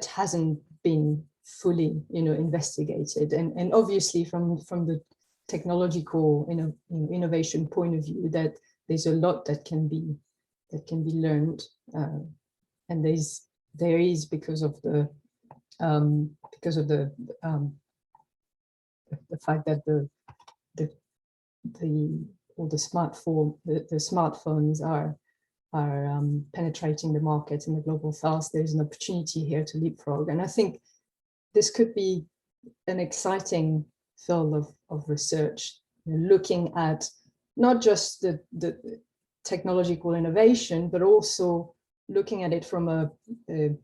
hasn't been fully investigated, and obviously from the technological innovation point of view, that there's a lot that can be learned, and there is because of the fact that the smartphones are penetrating the market in the global South. There's an opportunity here to leapfrog, and I think this could be an exciting field of research, looking at not just the technological innovation, but also looking at it from the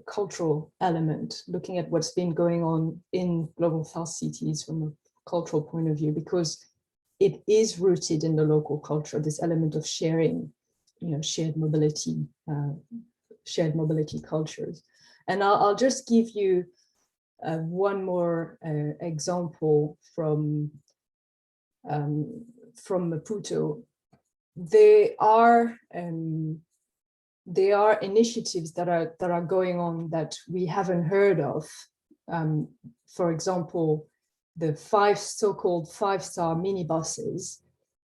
cultural element, looking at what's been going on in global South cities from a cultural point of view, because it is rooted in the local culture, this element of sharing, shared mobility cultures. And I'll just give you one more example from Maputo. There are initiatives that are going on that we haven't heard of. For example, the so-called five-star minibuses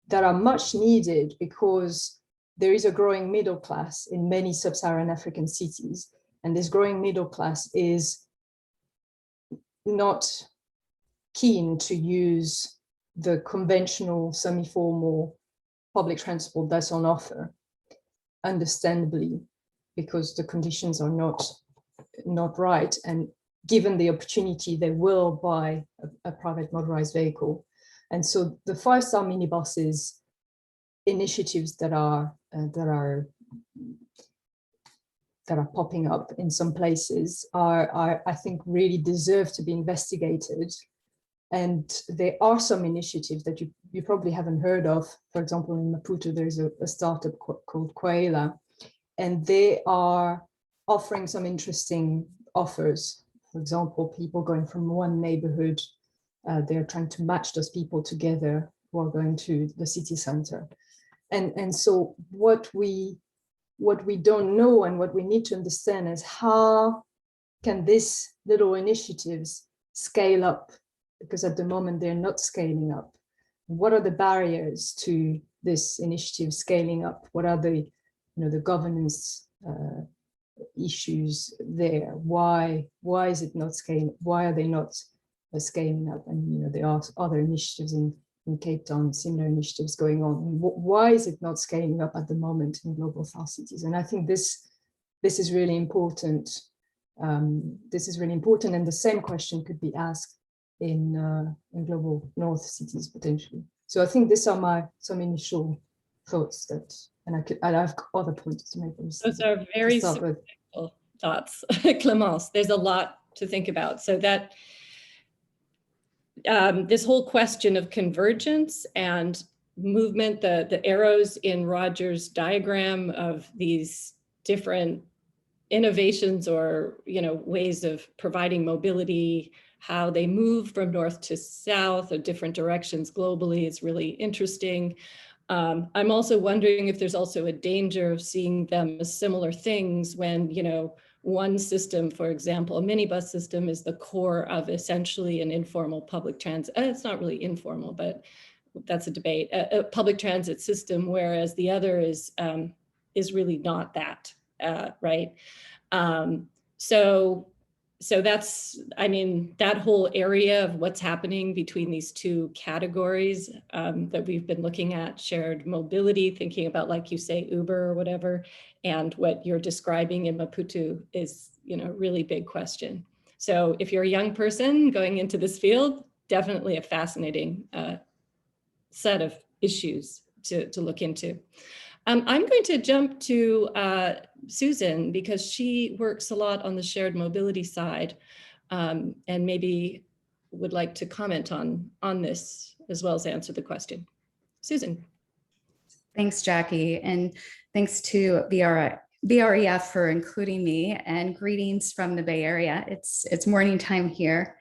that are much needed because there is a growing middle class in many sub-Saharan African cities, and this growing middle class is not keen to use the conventional semi-formal public transport that's on offer, understandably, because the conditions are not right, and given the opportunity, they will buy a private motorized vehicle. And so the five-star minibuses initiatives that are popping up in some places are I think really deserve to be investigated. And there are some initiatives that you probably haven't heard of. For example, in Maputo, there's a startup called Kwaela, and they are offering some interesting offers. For example, people going from one neighborhood, they're trying to match those people together who are going to the city center. And so what we don't know and what we need to understand is how can these little initiatives scale up? Because at the moment they're not scaling up. What are the barriers to this initiative scaling up? What are the governance issues there? Why is it not scaling? Why are they not scaling up? And there are other initiatives in Cape Town, similar initiatives going on. Why is it not scaling up at the moment in global South cities? And I think this is really important. This is really important, and the same question could be asked in global North cities potentially. So I think these are some initial thoughts and I have other points to make. Those are very simple thoughts, Clémence. There's a lot to think about. So that this whole question of convergence and movement, the arrows in Roger's diagram of these different innovations or ways of providing mobility, how they move from north to south or different directions globally is really interesting. I'm also wondering if there's also a danger of seeing them as similar things when, one system, for example, a minibus system is the core of essentially an informal public transit. It's not really informal, but that's a debate, a public transit system, whereas the other is really not that, right? So that's, that whole area of what's happening between these two categories that we've been looking at, shared mobility, thinking about, like you say, Uber or whatever, and what you're describing in Maputo is, really big question. So if you're a young person going into this field, definitely a fascinating set of issues to look into. I'm going to jump to Susan, because she works a lot on the shared mobility side, and maybe would like to comment on this as well as answer the question. Susan. Thanks, Jackie, and thanks to VREF for including me, and greetings from the Bay Area. It's morning time here.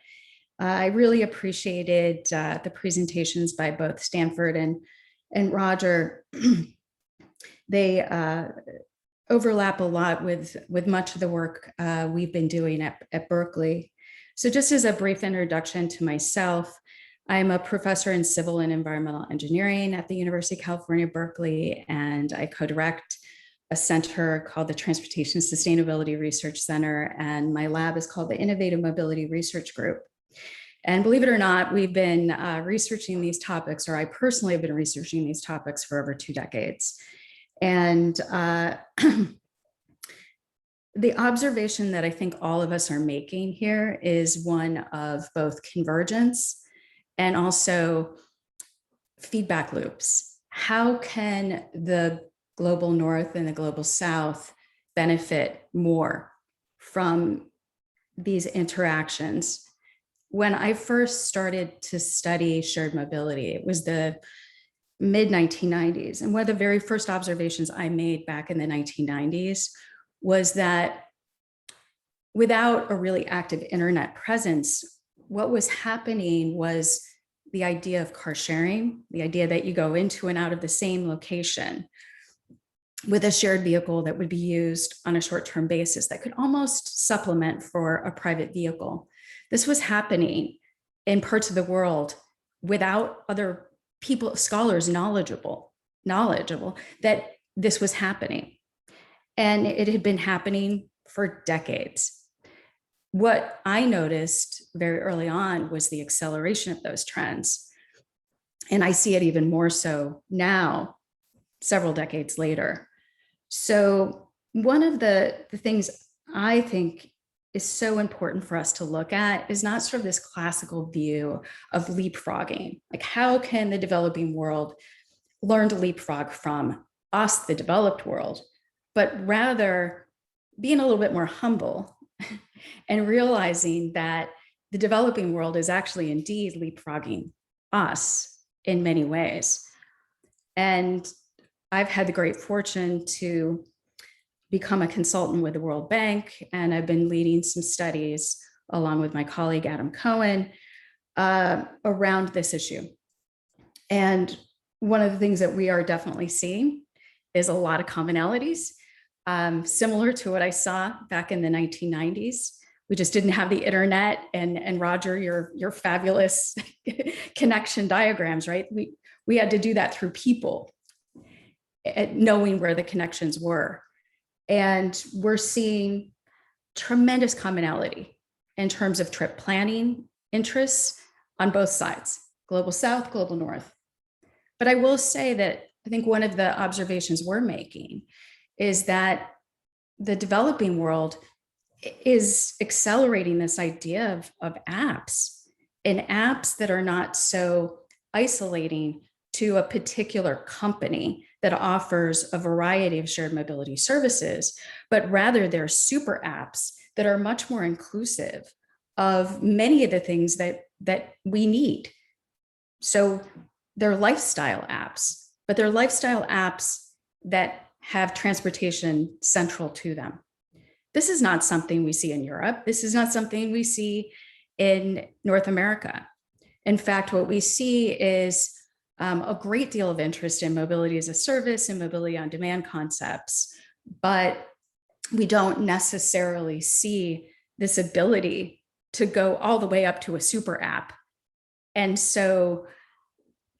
I really appreciated the presentations by both Stanford and Roger. They overlap a lot with much of the work we've been doing at Berkeley. So just as a brief introduction to myself, I'm a professor in civil and environmental engineering at the University of California, Berkeley, and I co-direct a center called the Transportation Sustainability Research Center, and my lab is called the Innovative Mobility Research Group. And believe it or not, we've been researching these topics, or I personally have been researching these topics for over 2 decades. And the observation that I think all of us are making here is one of both convergence and also feedback loops. How can the global North and the global South benefit more from these interactions? When I first started to study shared mobility, it was the mid-1990s. And one of the very first observations I made back in the 1990s was that without a really active internet presence, what was happening was the idea of car sharing, the idea that you go into and out of the same location with a shared vehicle that would be used on a short-term basis that could almost supplement for a private vehicle. This was happening in parts of the world without other people, scholars knowledgeable that this was happening. And it had been happening for decades. What I noticed very early on was the acceleration of those trends. And I see it even more so now, several decades later. So one of the things I think is so important for us to look at is not sort of this classical view of leapfrogging. Like, how can the developing world learn to leapfrog from us, the developed world, but rather being a little bit more humble and realizing that the developing world is actually indeed leapfrogging us in many ways. And I've had the great fortune to become a consultant with the World Bank, and I've been leading some studies along with my colleague Adam Cohen around this issue. And one of the things that we are definitely seeing is a lot of commonalities, similar to what I saw back in the 1990s. We just didn't have the internet, and Roger, your fabulous connection diagrams, right? We had to do that through people, knowing where the connections were. And we're seeing tremendous commonality in terms of trip planning interests on both sides, global South, global North. But I will say that I think one of the observations we're making is that the developing world is accelerating this idea of apps, and apps that are not so isolating to a particular company that offers a variety of shared mobility services, but rather they're super apps that are much more inclusive of many of the things that we need. So they're lifestyle apps, but they're lifestyle apps that have transportation central to them. This is not something we see in Europe. This is not something we see in North America. In fact, what we see is a great deal of interest in mobility as a service and mobility on demand concepts, but we don't necessarily see this ability to go all the way up to a super app. And so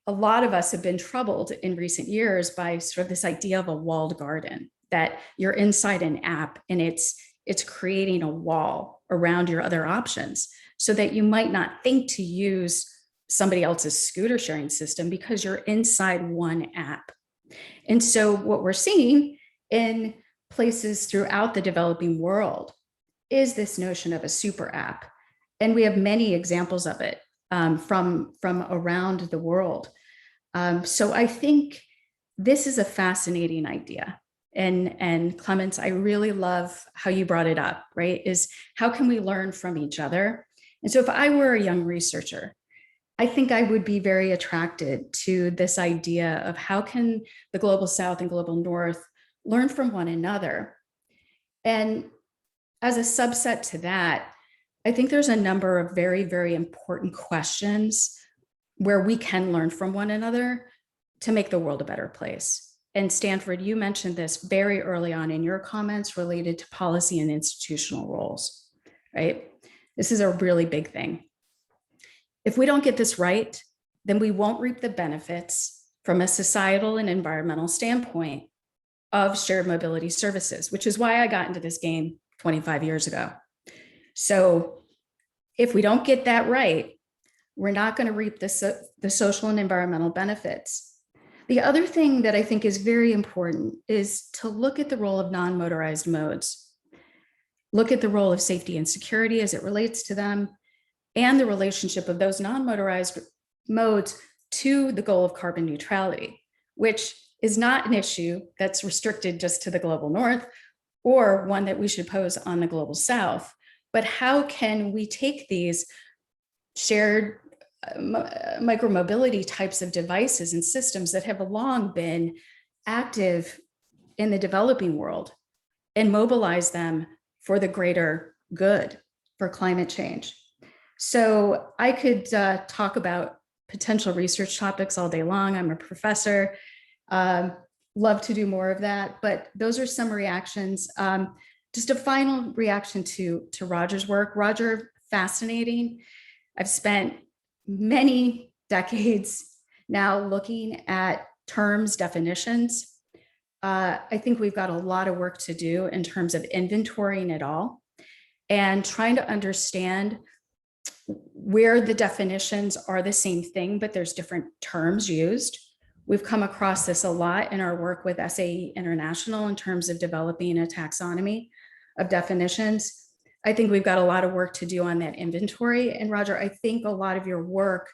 a lot of us have been troubled in recent years by sort of this idea of a walled garden, that you're inside an app and it's creating a wall around your other options so that you might not think to use somebody else's scooter sharing system because you're inside one app. And so what we're seeing in places throughout the developing world is this notion of a super app. And we have many examples of it from around the world. So I think this is a fascinating idea. And Clements, I really love how you brought it up, right? Is how can we learn from each other? And so if I were a young researcher, I think I would be very attracted to this idea of how can the Global South and Global North learn from one another. And as a subset to that, I think there's a number of very, very important questions where we can learn from one another to make the world a better place. And Stanford, you mentioned this very early on in your comments related to policy and institutional roles, right? This is a really big thing. If we don't get this right, then we won't reap the benefits from a societal and environmental standpoint of shared mobility services, which is why I got into this game 25 years ago. So if we don't get that right, we're not going to reap the social and environmental benefits. The other thing that I think is very important is to look at the role of non-motorized modes. Look at the role of safety and security as it relates to them, and the relationship of those non-motorized modes to the goal of carbon neutrality, which is not an issue that's restricted just to the global north or one that we should pose on the global south. But how can we take these shared micromobility types of devices and systems that have long been active in the developing world and mobilize them for the greater good, for climate change? So I could talk about potential research topics all day long. I'm a professor, love to do more of that, but those are some reactions. Just a final reaction to Roger's work. Roger, fascinating. I've spent many decades now looking at terms, definitions. I think we've got a lot of work to do in terms of inventorying it all and trying to understand where the definitions are the same thing, but there's different terms used. We've come across this a lot in our work with SAE International in terms of developing a taxonomy of definitions. I think we've got a lot of work to do on that inventory. And Roger, I think a lot of your work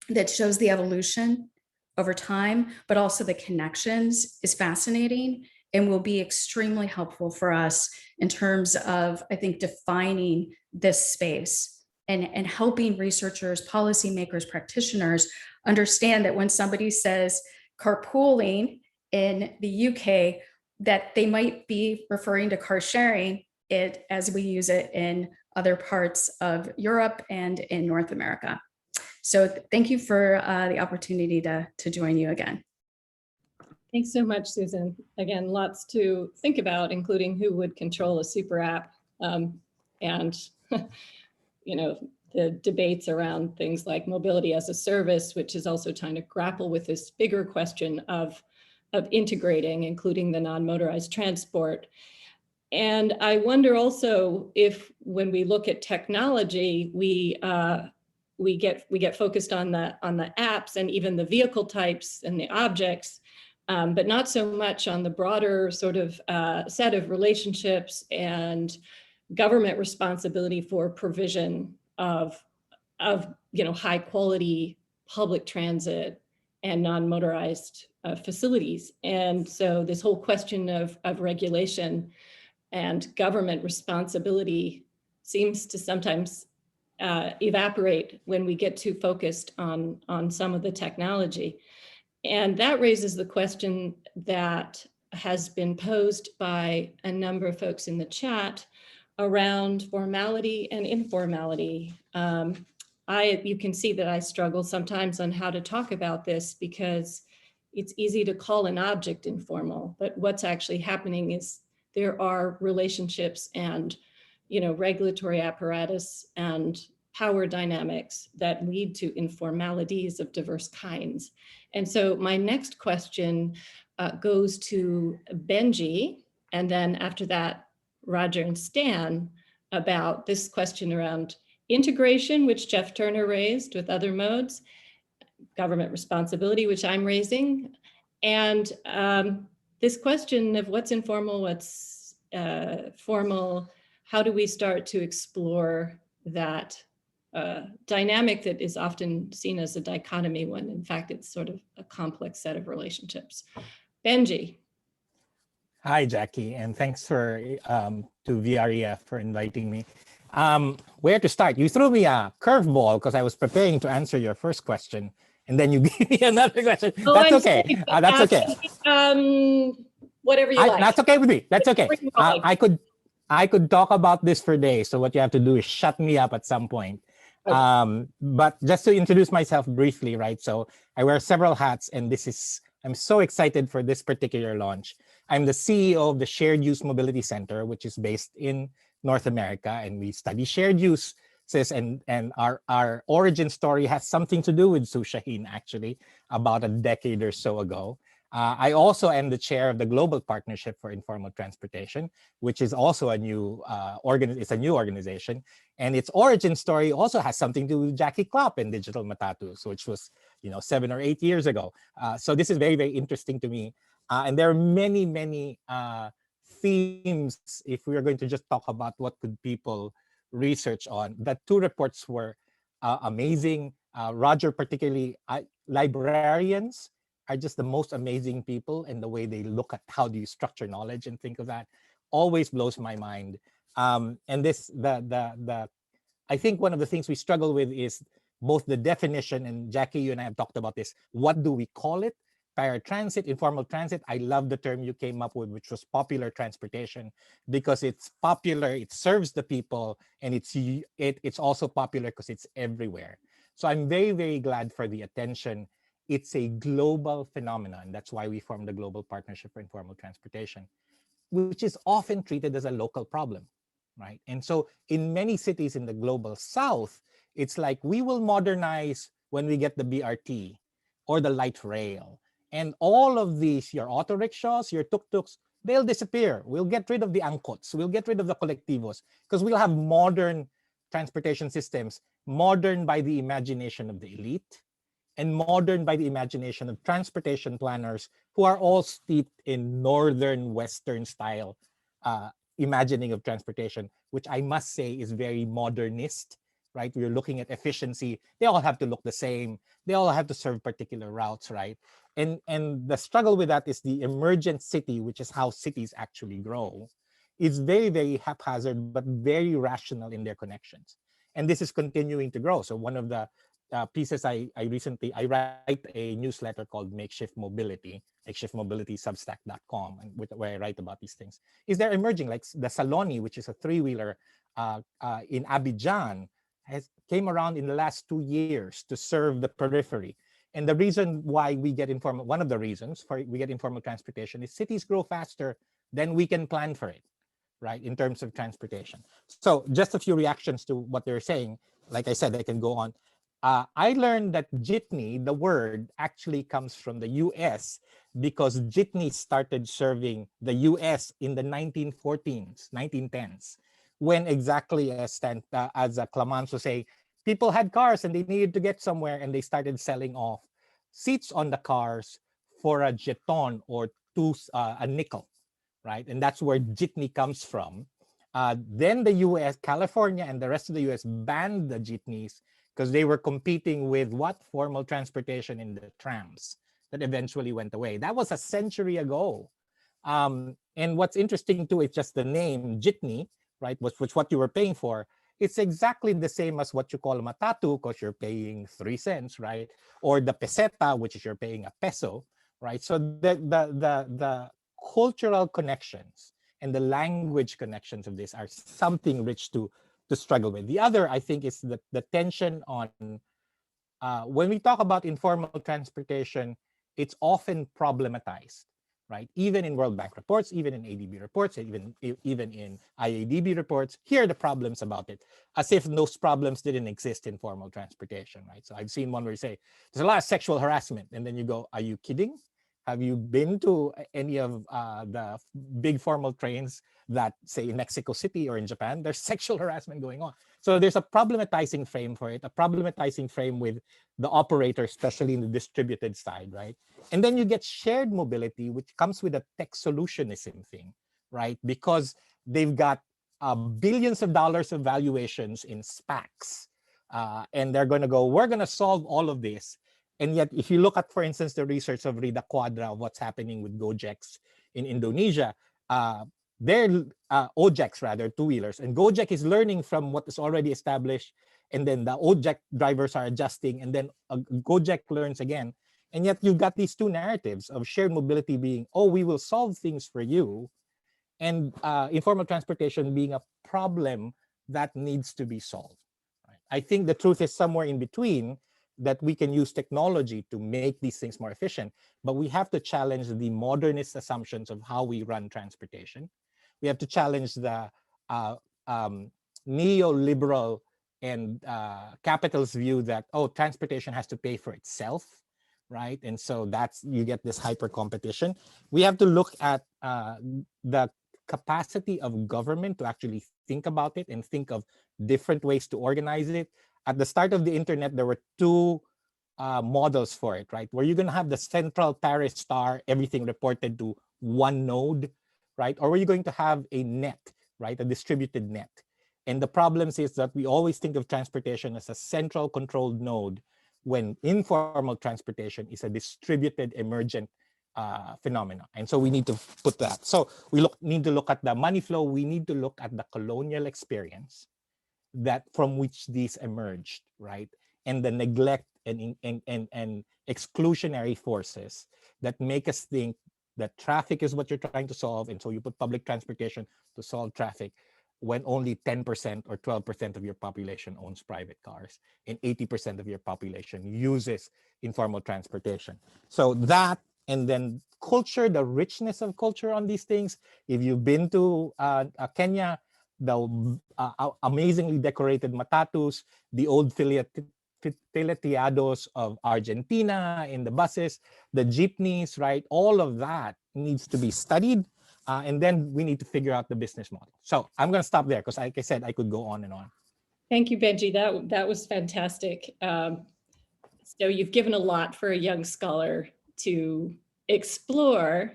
that shows the evolution over time, but also the connections is fascinating and will be extremely helpful for us in terms of, I think, defining this space and helping researchers, policymakers, practitioners understand that when somebody says carpooling in the UK, that they might be referring to car sharing it as we use it in other parts of Europe and in North America. So thank you for the opportunity to join you again. Thanks so much, Susan. Again, lots to think about, including who would control a super app and you know, the debates around things like mobility as a service, which is also trying to grapple with this bigger question of integrating, including the non-motorized transport. And I wonder also if, when we look at technology, we get focused on the apps and even the vehicle types and the objects, but not so much on the broader sort of set of relationships and government responsibility for provision of high quality public transit and non-motorized facilities. And so this whole question of regulation and government responsibility seems to sometimes evaporate when we get too focused on some of the technology. And that raises the question that has been posed by a number of folks in the chat around formality and informality. You can see that I struggle sometimes on how to talk about this because it's easy to call an object informal, but what's actually happening is there are relationships and, regulatory apparatus and power dynamics that lead to informalities of diverse kinds. And so my next question goes to Benji, and then after that, Roger and Stan, about this question around integration, which Jeff Turner raised with other modes, government responsibility, which I'm raising, and this question of what's informal, what's formal, how do we start to explore that dynamic that is often seen as a dichotomy when in fact it's sort of a complex set of relationships. Benji. Hi, Jackie, and thanks for to VREF for inviting me. Where to start? You threw me a curveball because I was preparing to answer your first question, and then you gave me another question. Oh, That's I'm okay. sorry, That's okay. Whatever you like. That's okay with me. That's okay. Whatever you like. I could talk about this for days. So what you have to do is shut me up at some point. Okay. But just to introduce myself briefly, right? So I wear several hats, and I'm so excited for this particular launch. I'm the CEO of the Shared Use Mobility Center, which is based in North America, and we study shared use. And our origin story has something to do with Sue Shaheen, actually, about a decade or so ago. I also am the chair of the Global Partnership for Informal Transportation, which is also a new organization. And its origin story also has something to do with Jackie Klopp and Digital Matatus, which was 7 or 8 years ago. So this is very, very interesting to me. And there are many, many themes if we are going to just talk about what could people research on. The 2 reports were amazing. Roger, particularly, librarians are just the most amazing people, and the way they look at how do you structure knowledge and think of that always blows my mind. And this, I think one of the things we struggle with is both the definition, and Jackie, you and I have talked about this. What do we call it? Paratransit, informal transit. I love the term you came up with, which was popular transportation, because it's popular, it serves the people, and it's also popular because it's everywhere. So I'm very, very glad for the attention. It's a global phenomenon. That's why we formed the Global Partnership for Informal Transportation, which is often treated as a local problem, right? And so in many cities in the global south, it's like we will modernize when we get the BRT or the light rail. And all of these, your auto rickshaws, your tuk-tuks, they'll disappear. We'll get rid of the angkots. We'll get rid of the colectivos because we'll have modern transportation systems, modern by the imagination of the elite, and modern by the imagination of transportation planners who are all steeped in northern Western style imagining of transportation, which I must say is very modernist, right? We're looking at efficiency. They all have to look the same. They all have to serve particular routes, right? And the struggle with that is the emergent city, which is how cities actually grow, is very, very haphazard, but very rational in their connections. And this is continuing to grow. So one of the pieces I write a newsletter called Makeshift Mobility, makeshiftmobilitysubstack.com, where I write about these things, is they're emerging, like the Saloni, which is a 3-wheeler in Abidjan, came around in the last 2 years to serve the periphery. And the reason why we get one of the reasons we get informal transportation is cities grow faster than we can plan for it, right, in terms of transportation. So just a few reactions to what they're saying. Like I said, I can go on. I learned that jitney, the word, actually comes from the US because jitney started serving the US in the 1914s, 1910s, when exactly as Clamance was saying, people had cars and they needed to get somewhere, and they started selling off seats on the cars for a jeton or a nickel, right? And that's where jitney comes from. Then the US, California, and the rest of the US banned the jitneys because they were competing with what? Formal transportation in the trams that eventually went away. That was a century ago. And what's interesting too is just the name jitney, right? Which what you were paying for. It's exactly the same as what you call matatu because you're paying 3 cents, right? Or the peseta, which is you're paying a peso, right? So the cultural connections and the language connections of this are something rich to struggle with. The other, I think, is the tension on when we talk about informal transportation, it's often problematized, right? Even in World Bank reports, even in ADB reports, even in IADB reports, here are the problems about it, as if those problems didn't exist in formal transportation, right? So I've seen one where you say, there's a lot of sexual harassment, and then you go, are you kidding? Have you been to any of the big formal trains that, say, in Mexico City or in Japan? There's sexual harassment going on. So there's a problematizing frame for it, a problematizing frame with the operator, especially in the distributed side, right? And then you get shared mobility, which comes with a tech solutionism thing, right? Because they've got billions of dollars of valuations in SPACs and they're going to go, we're going to solve all of this. And yet, if you look at, for instance, the research of Rida Quadra of what's happening with Gojeks in Indonesia, they're Ojeks rather, two-wheelers, and Gojek is learning from what is already established, and then the Ojek drivers are adjusting, and then Gojek learns again. And yet you've got these two narratives of shared mobility being, oh, we will solve things for you, and informal transportation being a problem that needs to be solved. Right? I think the truth is somewhere in between, that we can use technology to make these things more efficient, but we have to challenge the modernist assumptions of how we run transportation. We have to challenge the neoliberal and capitalist view that, oh, transportation has to pay for itself, right? And so that's, you get this hyper competition. We have to look at the capacity of government to actually think about it and think of different ways to organize it. At the start of the internet, there were two models for it, right? Where you're going to have the central Paris star, everything reported to one node, right? Or were you going to have a net, right? A distributed net. And the problems is that we always think of transportation as a central controlled node, when informal transportation is a distributed emergent phenomena. And so we need to put that. So we need to look at the money flow. We need to look at the colonial experience that from which these emerged, right? And the neglect and exclusionary forces that make us think that traffic is what you're trying to solve. And so you put public transportation to solve traffic, when only 10% or 12% of your population owns private cars and 80% of your population uses informal transportation. So that, and then culture, the richness of culture on these things. If you've been to Kenya, the amazingly decorated matatus, the old fileteados of Argentina in the buses, the jeepneys, right? All of that needs to be studied. And then we need to figure out the business model. So I'm going to stop there because, like I said, I could go on and on. Thank you, Benji. That was fantastic. So you've given a lot for a young scholar to explore,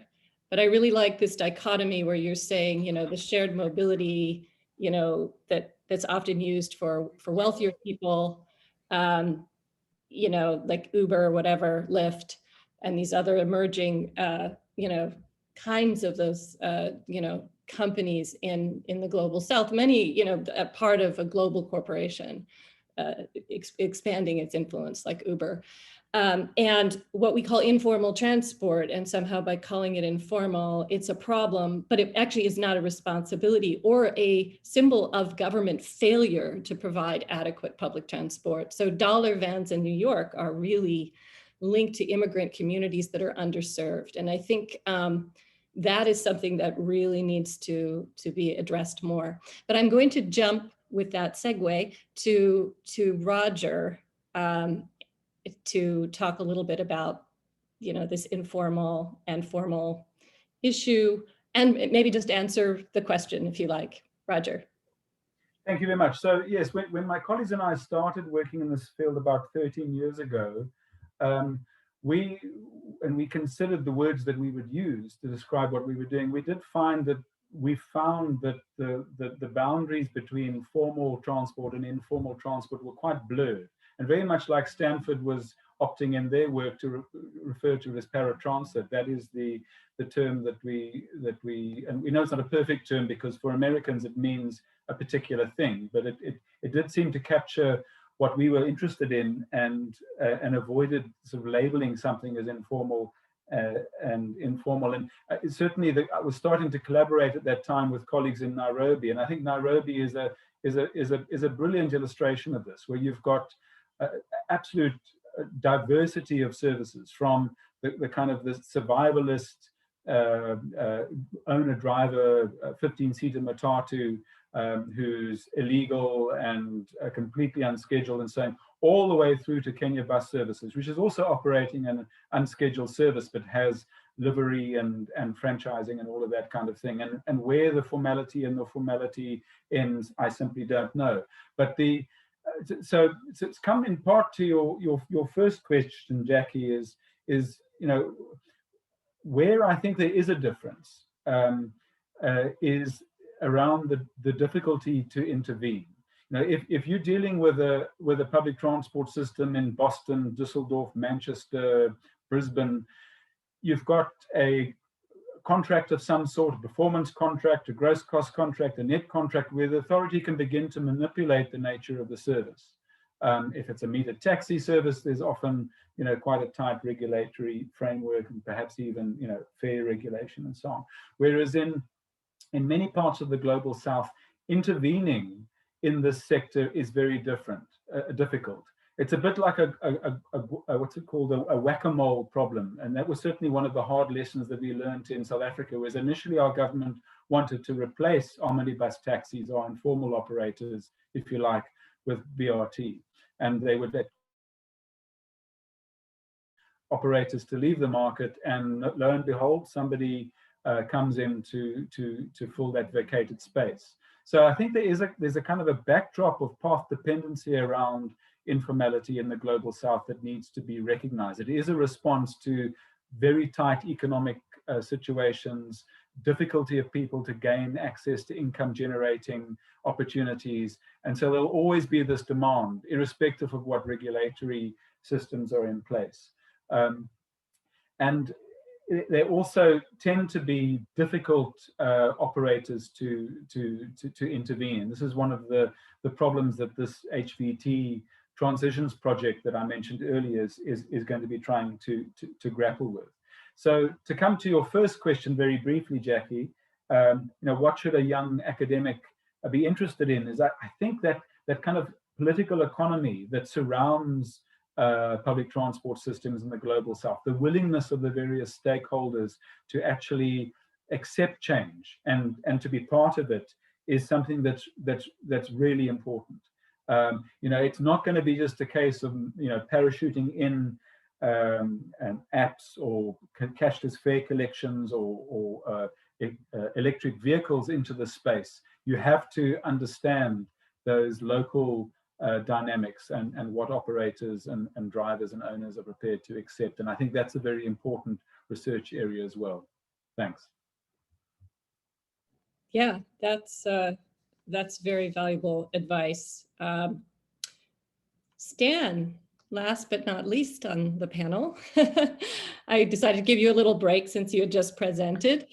but I really like this dichotomy where you're saying, you know, the shared mobility, you know, that's often used for wealthier people, you know, like Uber or whatever, Lyft, and these other emerging, you know, kinds of those, you know, companies in the global South, many, you know, a part of a global corporation, expanding its influence like Uber. And what we call informal transport, and somehow by calling it informal, it's a problem, but it actually is not a responsibility or a symbol of government failure to provide adequate public transport. So dollar vans in New York are really linked to immigrant communities that are underserved. And I think that is something that really needs to be addressed more. But I'm going to jump with that segue to Roger, to talk a little bit about, you know, this informal and formal issue, and maybe just answer the question if you like. Roger. Thank you very much. So yes, when my colleagues and I started working in this field about 13 years ago, we considered the words that we would use to describe what we were doing. We did find that the boundaries between formal transport and informal transport were quite blurred. And very much like Stanford was opting in their work to refer to as paratransit, that is the term that we, and we know it's not a perfect term because for Americans it means a particular thing, but it did seem to capture what we were interested in and avoided sort of labeling something as informal and informal. And certainly I was starting to collaborate at that time with colleagues in Nairobi, and I think Nairobi is a brilliant illustration of this, where you've got absolute diversity of services, from the kind of the survivalist owner-driver 15-seater matatu who's illegal and completely unscheduled and so on, all the way through to Kenya Bus Services, which is also operating an unscheduled service but has livery and franchising and all of that kind of thing. And where the formality ends, I simply don't know. But so it's come in part to your first question, Jackie, is you know, where I think there is a difference is around the difficulty to intervene. if you're dealing with a public transport system in Boston, Düsseldorf, Manchester, Brisbane, you've got a contract of some sort, a performance contract, a gross cost contract, a net contract, where the authority can begin to manipulate the nature of the service. If it's a metered taxi service, there's often, quite a tight regulatory framework and perhaps even, fare regulation and so on. Whereas in many parts of the global south, intervening in this sector is very difficult. It's a bit like what's it called, a whack-a-mole problem. And that was certainly one of the hard lessons that we learned in South Africa, was initially our government wanted to replace omnibus taxis, or informal operators, if you like, with BRT. And they would let operators to leave the market, and lo and behold, somebody comes in to fill that vacated space. So I think there's a kind of a backdrop of path dependency around informality in the global south that needs to be recognized. It is a response to very tight economic situations, difficulty of people to gain access to income generating opportunities. And so there'll always be this demand, irrespective of what regulatory systems are in place. And they also tend to be difficult operators to intervene. This is one of the problems that this HVT transitions project that I mentioned earlier is going to be trying to grapple with. So to come to your first question very briefly, Jackie, what should a young academic be interested in? Is I think that kind of political economy that surrounds public transport systems in the global south, the willingness of the various stakeholders to actually accept change and to be part of it, is something that's really important. It's not going to be just a case of parachuting in apps or cashless fare collections or electric vehicles into the space. You have to understand those local dynamics and what operators and drivers and owners are prepared to accept. And I think that's a very important research area as well. Thanks. Yeah, that's very valuable advice. Stan, last but not least on the panel, I decided to give you a little break since you had just presented.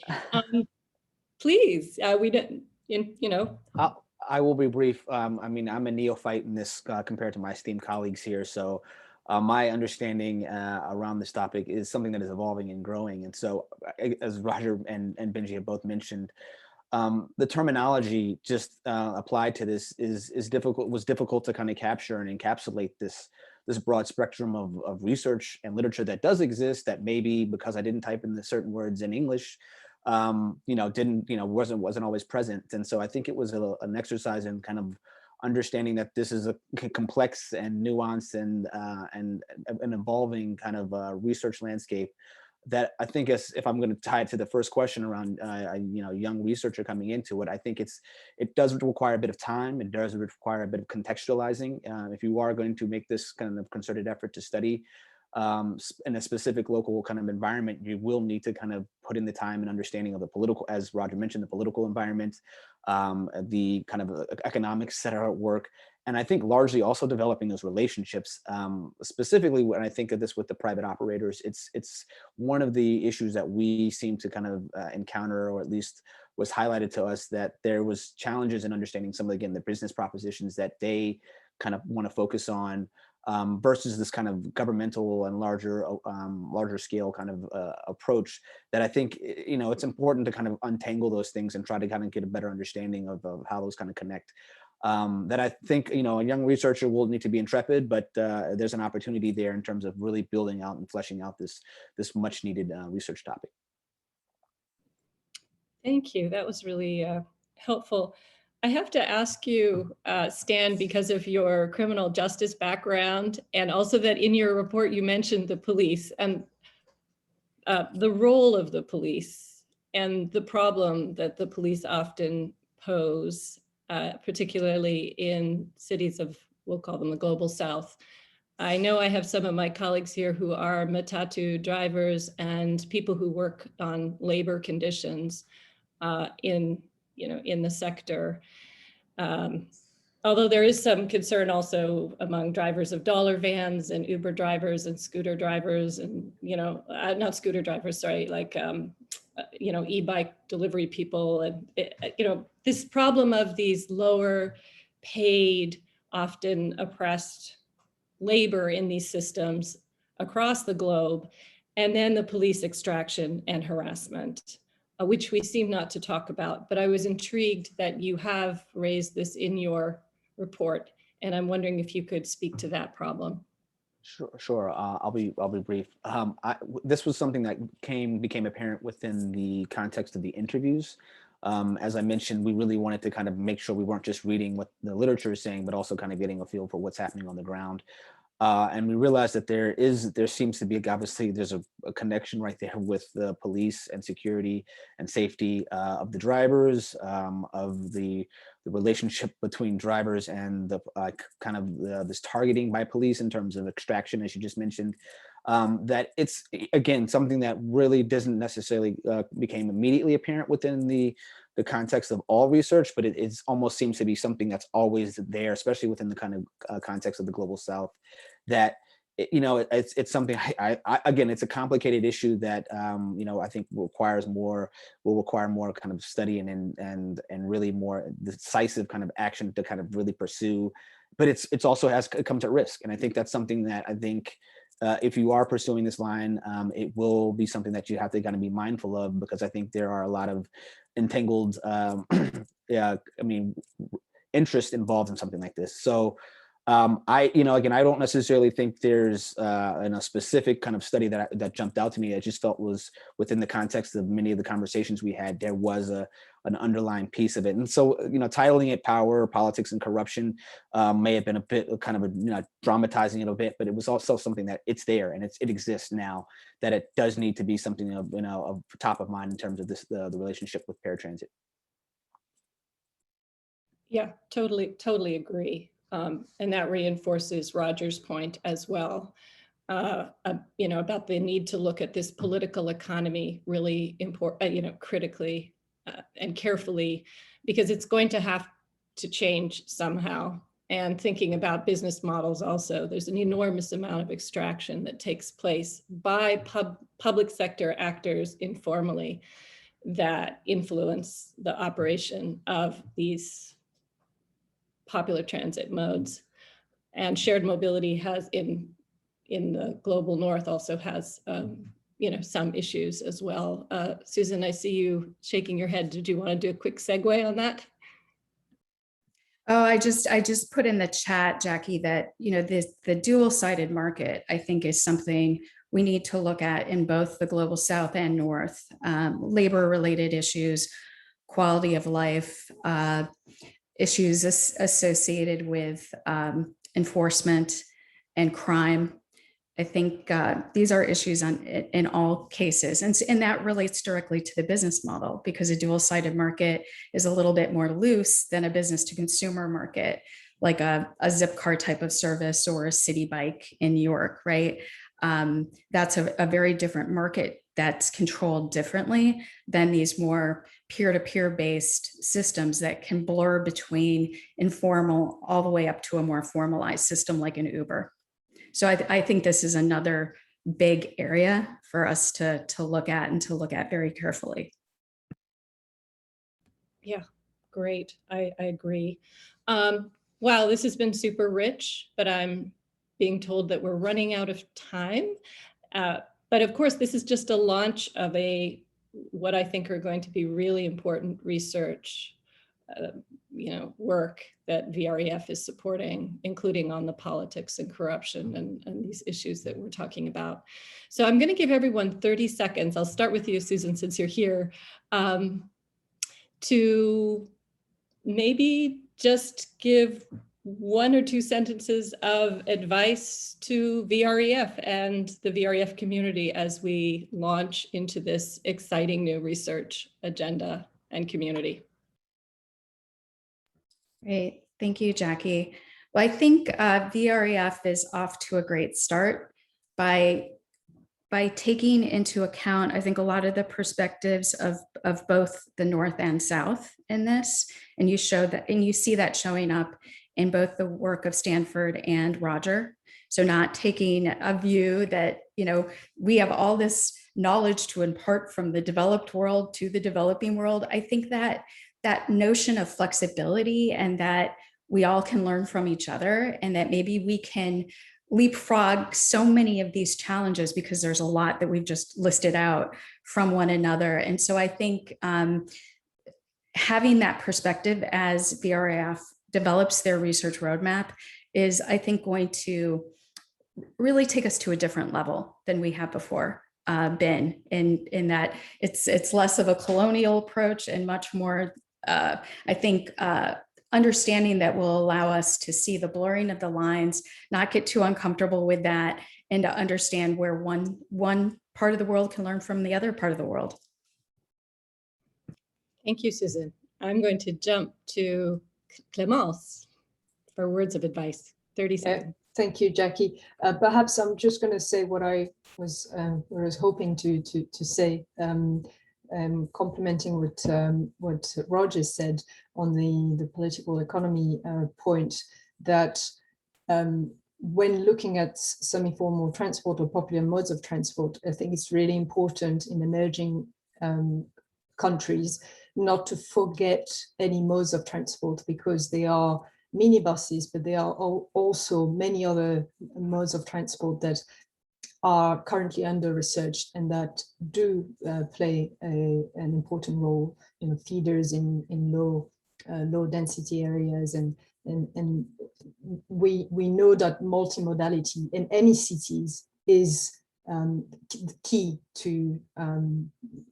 Please, we didn't, I will be brief. I mean, I'm a neophyte in this compared to my esteemed colleagues here. So my understanding around this topic is something that is evolving and growing. And so as Roger and Benji have both mentioned, the terminology just applied to this was difficult to kind of capture and encapsulate this broad spectrum of research and literature that does exist, that maybe because I didn't type in the certain words in English, wasn't always present. And so I think it was an exercise in kind of understanding that this is a complex and nuanced and an evolving kind of research landscape that I think if I'm going to tie it to the first question around young researcher coming into it, I think it does require a bit of time. It does require a bit of contextualizing. If you are going to make this kind of concerted effort to study in a specific local kind of environment, you will need to kind of put in the time and understanding of the political, as Roger mentioned, the political environment, the kind of economics that are at work. And I think largely also developing those relationships, specifically when I think of this with the private operators, it's one of the issues that we seem to kind of encounter, or at least was highlighted to us, that there was challenges in understanding some of, again, the business propositions that they kind of want to focus on, versus this kind of governmental and larger scale kind of approach that I think, it's important to kind of untangle those things and try to kind of get a better understanding of how those kind of connect. That I think, a young researcher will need to be intrepid, but there's an opportunity there in terms of really building out and fleshing out this much needed research topic. Thank you. That was really helpful. I have to ask you, Stan, because of your criminal justice background, and also that in your report you mentioned the police and the role of the police and the problem that the police often pose, particularly in cities of, we'll call them the global south. I know I have some of my colleagues here who are matatu drivers and people who work on labor conditions in the sector. although there is some concern also among drivers of dollar vans and Uber drivers and scooter drivers and, not scooter drivers, sorry, like, e-bike delivery people. And, this problem of these lower paid, often oppressed labor in these systems across the globe, and then the police extraction and harassment, which we seem not to talk about. But I was intrigued that you have raised this in your report, and I'm wondering if you could speak to that problem. Sure. I'll be brief. This was something that became apparent within the context of the interviews. As I mentioned, we really wanted to kind of make sure we weren't just reading what the literature is saying, but also kind of getting a feel for what's happening on the ground. And we realized that there seems to be, obviously, there's a connection right there with the police and security and safety of the drivers, of the relationship between drivers and the this targeting by police in terms of extraction, as you just mentioned. That it's, again, something that really doesn't necessarily became immediately apparent within the context of all research, but it almost seems to be something that's always there, especially within the kind of context of the global South. That it's something. Again, it's a complicated issue that I think will require more kind of study and really more decisive kind of action to kind of really pursue. But it's also has come to risk, and I think that's something that I think. If you are pursuing this line, it will be something that you have to kind of be mindful of, because I think there are a lot of entangled, interest involved in something like this. So again, I don't necessarily think there's a specific kind of study that jumped out to me. I just felt was within the context of many of the conversations we had, there was an underlying piece of it. And so, titling it Power, Politics, and Corruption may have been a bit kind of dramatizing it a bit, but it was also something that it's there and it exists now, that it does need to be something of top of mind in terms of the relationship with paratransit. Yeah, totally agree. And that reinforces Roger's point as well, about the need to look at this political economy really important, critically and carefully, because it's going to have to change somehow. And thinking about business models also, there's an enormous amount of extraction that takes place by public sector actors informally that influence the operation of these popular transit modes. And shared mobility has in the global North also has some issues as well. Susan, I see you shaking your head. Did you want to do a quick segue on that? Oh, I just put in the chat, Jackie, that the dual-sided market, I think, is something we need to look at in both the global South and North. Labor-related issues, quality of life, issues associated with enforcement and crime. I think these are issues in all cases. And that relates directly to the business model, because a dual-sided market is a little bit more loose than a business-to-consumer market, like a Zipcar type of service or a city bike in New York, right? That's a very different market that's controlled differently than these more peer-to-peer based systems that can blur between informal all the way up to a more formalized system like an Uber. So I think this is another big area for us to look at and to look at very carefully. Yeah, great. I agree. Wow, this has been super rich, but I'm being told that we're running out of time. But of course, this is just a launch of what I think are going to be really important research, work that VREF is supporting, including on the politics and corruption and these issues that we're talking about. So I'm going to give everyone 30 seconds. I'll start with you, Susan, since you're here, to maybe just give 1 or 2 sentences of advice to VREF and the VREF community as we launch into this exciting new research agenda and community. Great, thank you, Jackie. Well, I think VREF is off to a great start by taking into account, I think, a lot of the perspectives of both the North and South in this, and you see that showing up in both the work of Stanford and Roger. So not taking a view that, we have all this knowledge to impart from the developed world to the developing world. I think that that notion of flexibility and that we all can learn from each other, and that maybe we can leapfrog so many of these challenges, because there's a lot that we've just listed out, from one another. And so I think having that perspective as VREF develops their research roadmap is, I think, going to really take us to a different level than we have before been, in that it's less of a colonial approach and much more, I think, understanding that will allow us to see the blurring of the lines, not get too uncomfortable with that, and to understand where one part of the world can learn from the other part of the world. Thank you, Susan. I'm going to jump to Clémence for words of advice. 30 seconds. Thank you, Jackie. Perhaps I'm just going to say what I was hoping to say, complementing what Roger said on the political economy point, that when looking at semi-formal transport or popular modes of transport, I think it's really important in emerging countries not to forget any modes of transport, because they are minibuses, but there are also many other modes of transport that are currently under researched and that do play an important role, feeders in low density areas, and we know that multimodality in any cities is key to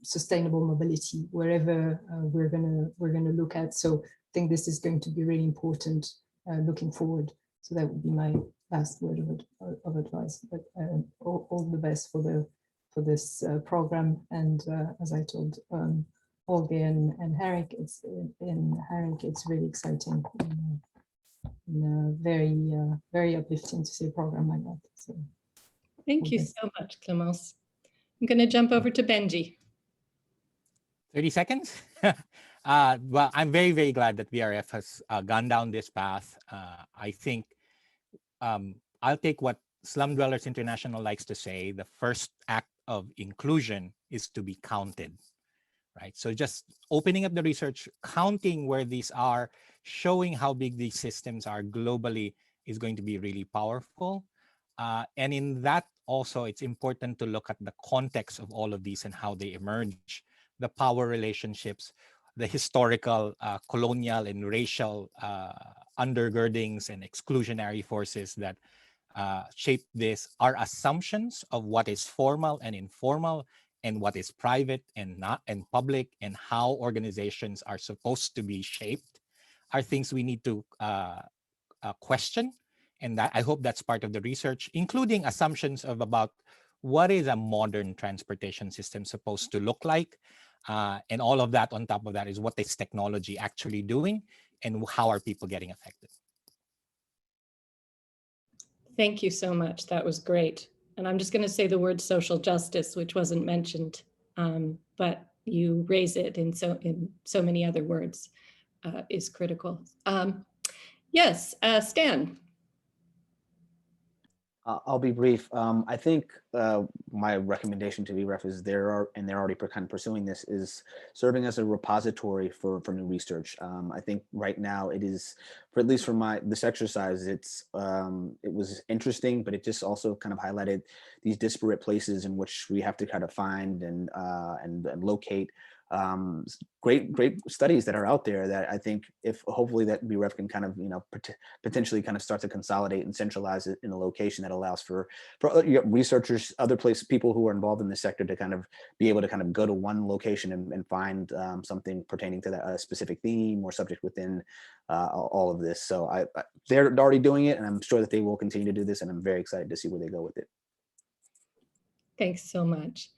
sustainable mobility wherever we're gonna look at. So I think this is going to be really important looking forward. So that would be my last word of advice. But all the best for this program. And as I told Olga and Henrik, it's really exciting and very uplifting to see a program like that. So. Thank you so much, Clémence. I'm going to jump over to Benji. 30 seconds? Well, I'm very, very glad that VREF has gone down this path. I think I'll take what Slum Dwellers International likes to say: the first act of inclusion is to be counted, right? So just opening up the research, counting where these are, showing how big these systems are globally is going to be really powerful. And in that also, it's important to look at the context of all of these and how they emerge, the power relationships, the historical, colonial and racial undergirdings and exclusionary forces that shape this, our assumptions of what is formal and informal and what is private and not, and public, and how organizations are supposed to be shaped are things we need to question. And that, I hope that's part of the research, including assumptions of about what is a modern transportation system supposed to look like. And all of that on top of that is what is technology actually doing and how are people getting affected. Thank you so much. That was great. And I'm just going to say the word social justice, which wasn't mentioned, but you raise it in so many other words, is critical. Yes, Stan. I'll be brief. I think my recommendation to VREF is they're already kind of pursuing this, is serving as a repository for new research. I think right now it is, for at least for this exercise, it was interesting, but it just also kind of highlighted these disparate places in which we have to kind of find and locate great studies that are out there that I think hopefully that VREF can kind of, potentially kind of start to consolidate and centralize it in a location that allows for researchers, people who are involved in this sector to kind of be able to kind of go to one location and find something pertaining to that specific theme or subject within all of this. So they're already doing it, and I'm sure that they will continue to do this, and I'm very excited to see where they go with it. Thanks so much.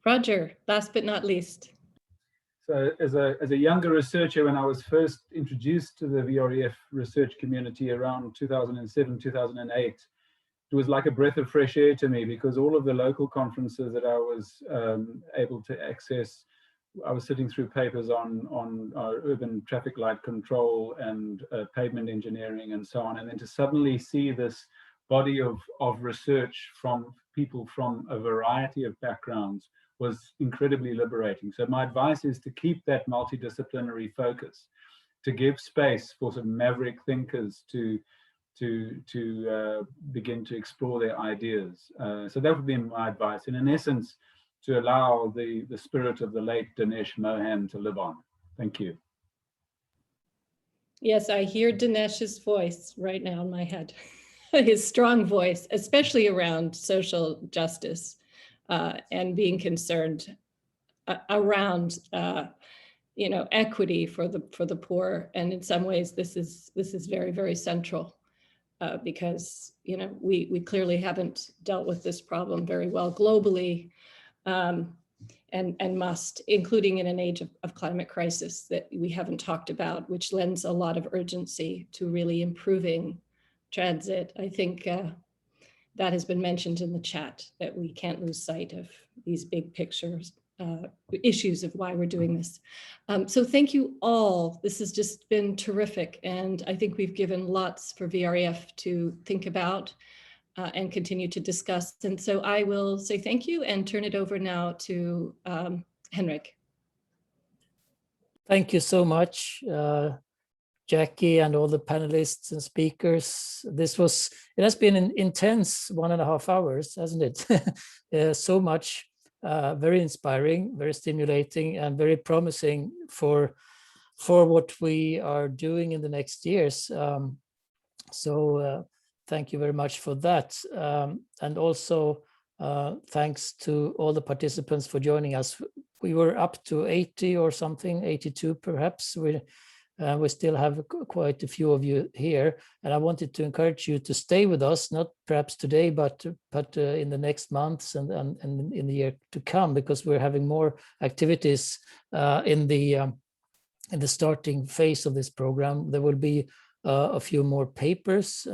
Roger, last but not least. So as a younger researcher, when I was first introduced to the VREF research community around 2007, 2008, it was like a breath of fresh air to me, because all of the local conferences that I was able to access I was sitting through papers on urban traffic light control and pavement engineering and so on, and then to suddenly see this body of research from people from a variety of backgrounds was incredibly liberating. So my advice is to keep that multidisciplinary focus, to give space for some maverick thinkers to begin to explore their ideas. So that would be my advice, and in essence, to allow the spirit of the late Dinesh Mohan to live on. Thank you. Yes, I hear Dinesh's voice right now in my head. His strong voice, especially around social justice and being concerned around equity for the poor. And in some ways, this is very, very central because we clearly haven't dealt with this problem very well globally. And must, including in an age of climate crisis that we haven't talked about, which lends a lot of urgency to really improving transit. I think that has been mentioned in the chat, that we can't lose sight of these big pictures, issues of why we're doing this. So thank you all. This has just been terrific. And I think we've given lots for VREF to think about and continue to discuss. And so I will say thank you and turn it over now to Henrik. Thank you so much, Jackie, and all the panelists and speakers. It has been an intense 1.5 hours, hasn't it? So much, very inspiring, very stimulating, and very promising for what we are doing in the next years. Thank you very much for that. And also thanks to all the participants for joining us. We were up to 80 or something, 82 perhaps. We still have quite a few of you here. And I wanted to encourage you to stay with us, not perhaps today, but in the next months and in the year to come, because we're having more activities in the starting phase of this program. There will be a few more papers.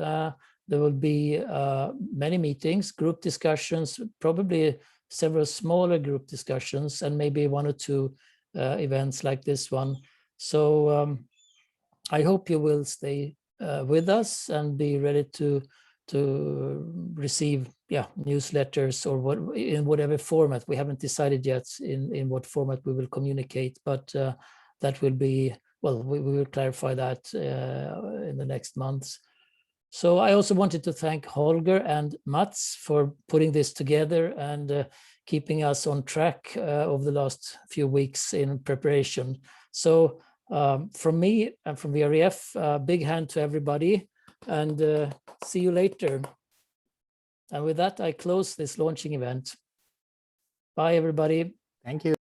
There will be many meetings, group discussions, probably several smaller group discussions, and maybe 1 or 2 events like this one. So I hope you will stay with us and be ready to receive newsletters or in whatever format. We haven't decided yet in what format we will communicate, but that will be, well, we will clarify that in the next months. So I also wanted to thank Holger and Mats for putting this together and keeping us on track over the last few weeks in preparation. So from me and from VREF, big hand to everybody, and see you later. And with that, I close this launching event. Bye, everybody. Thank you.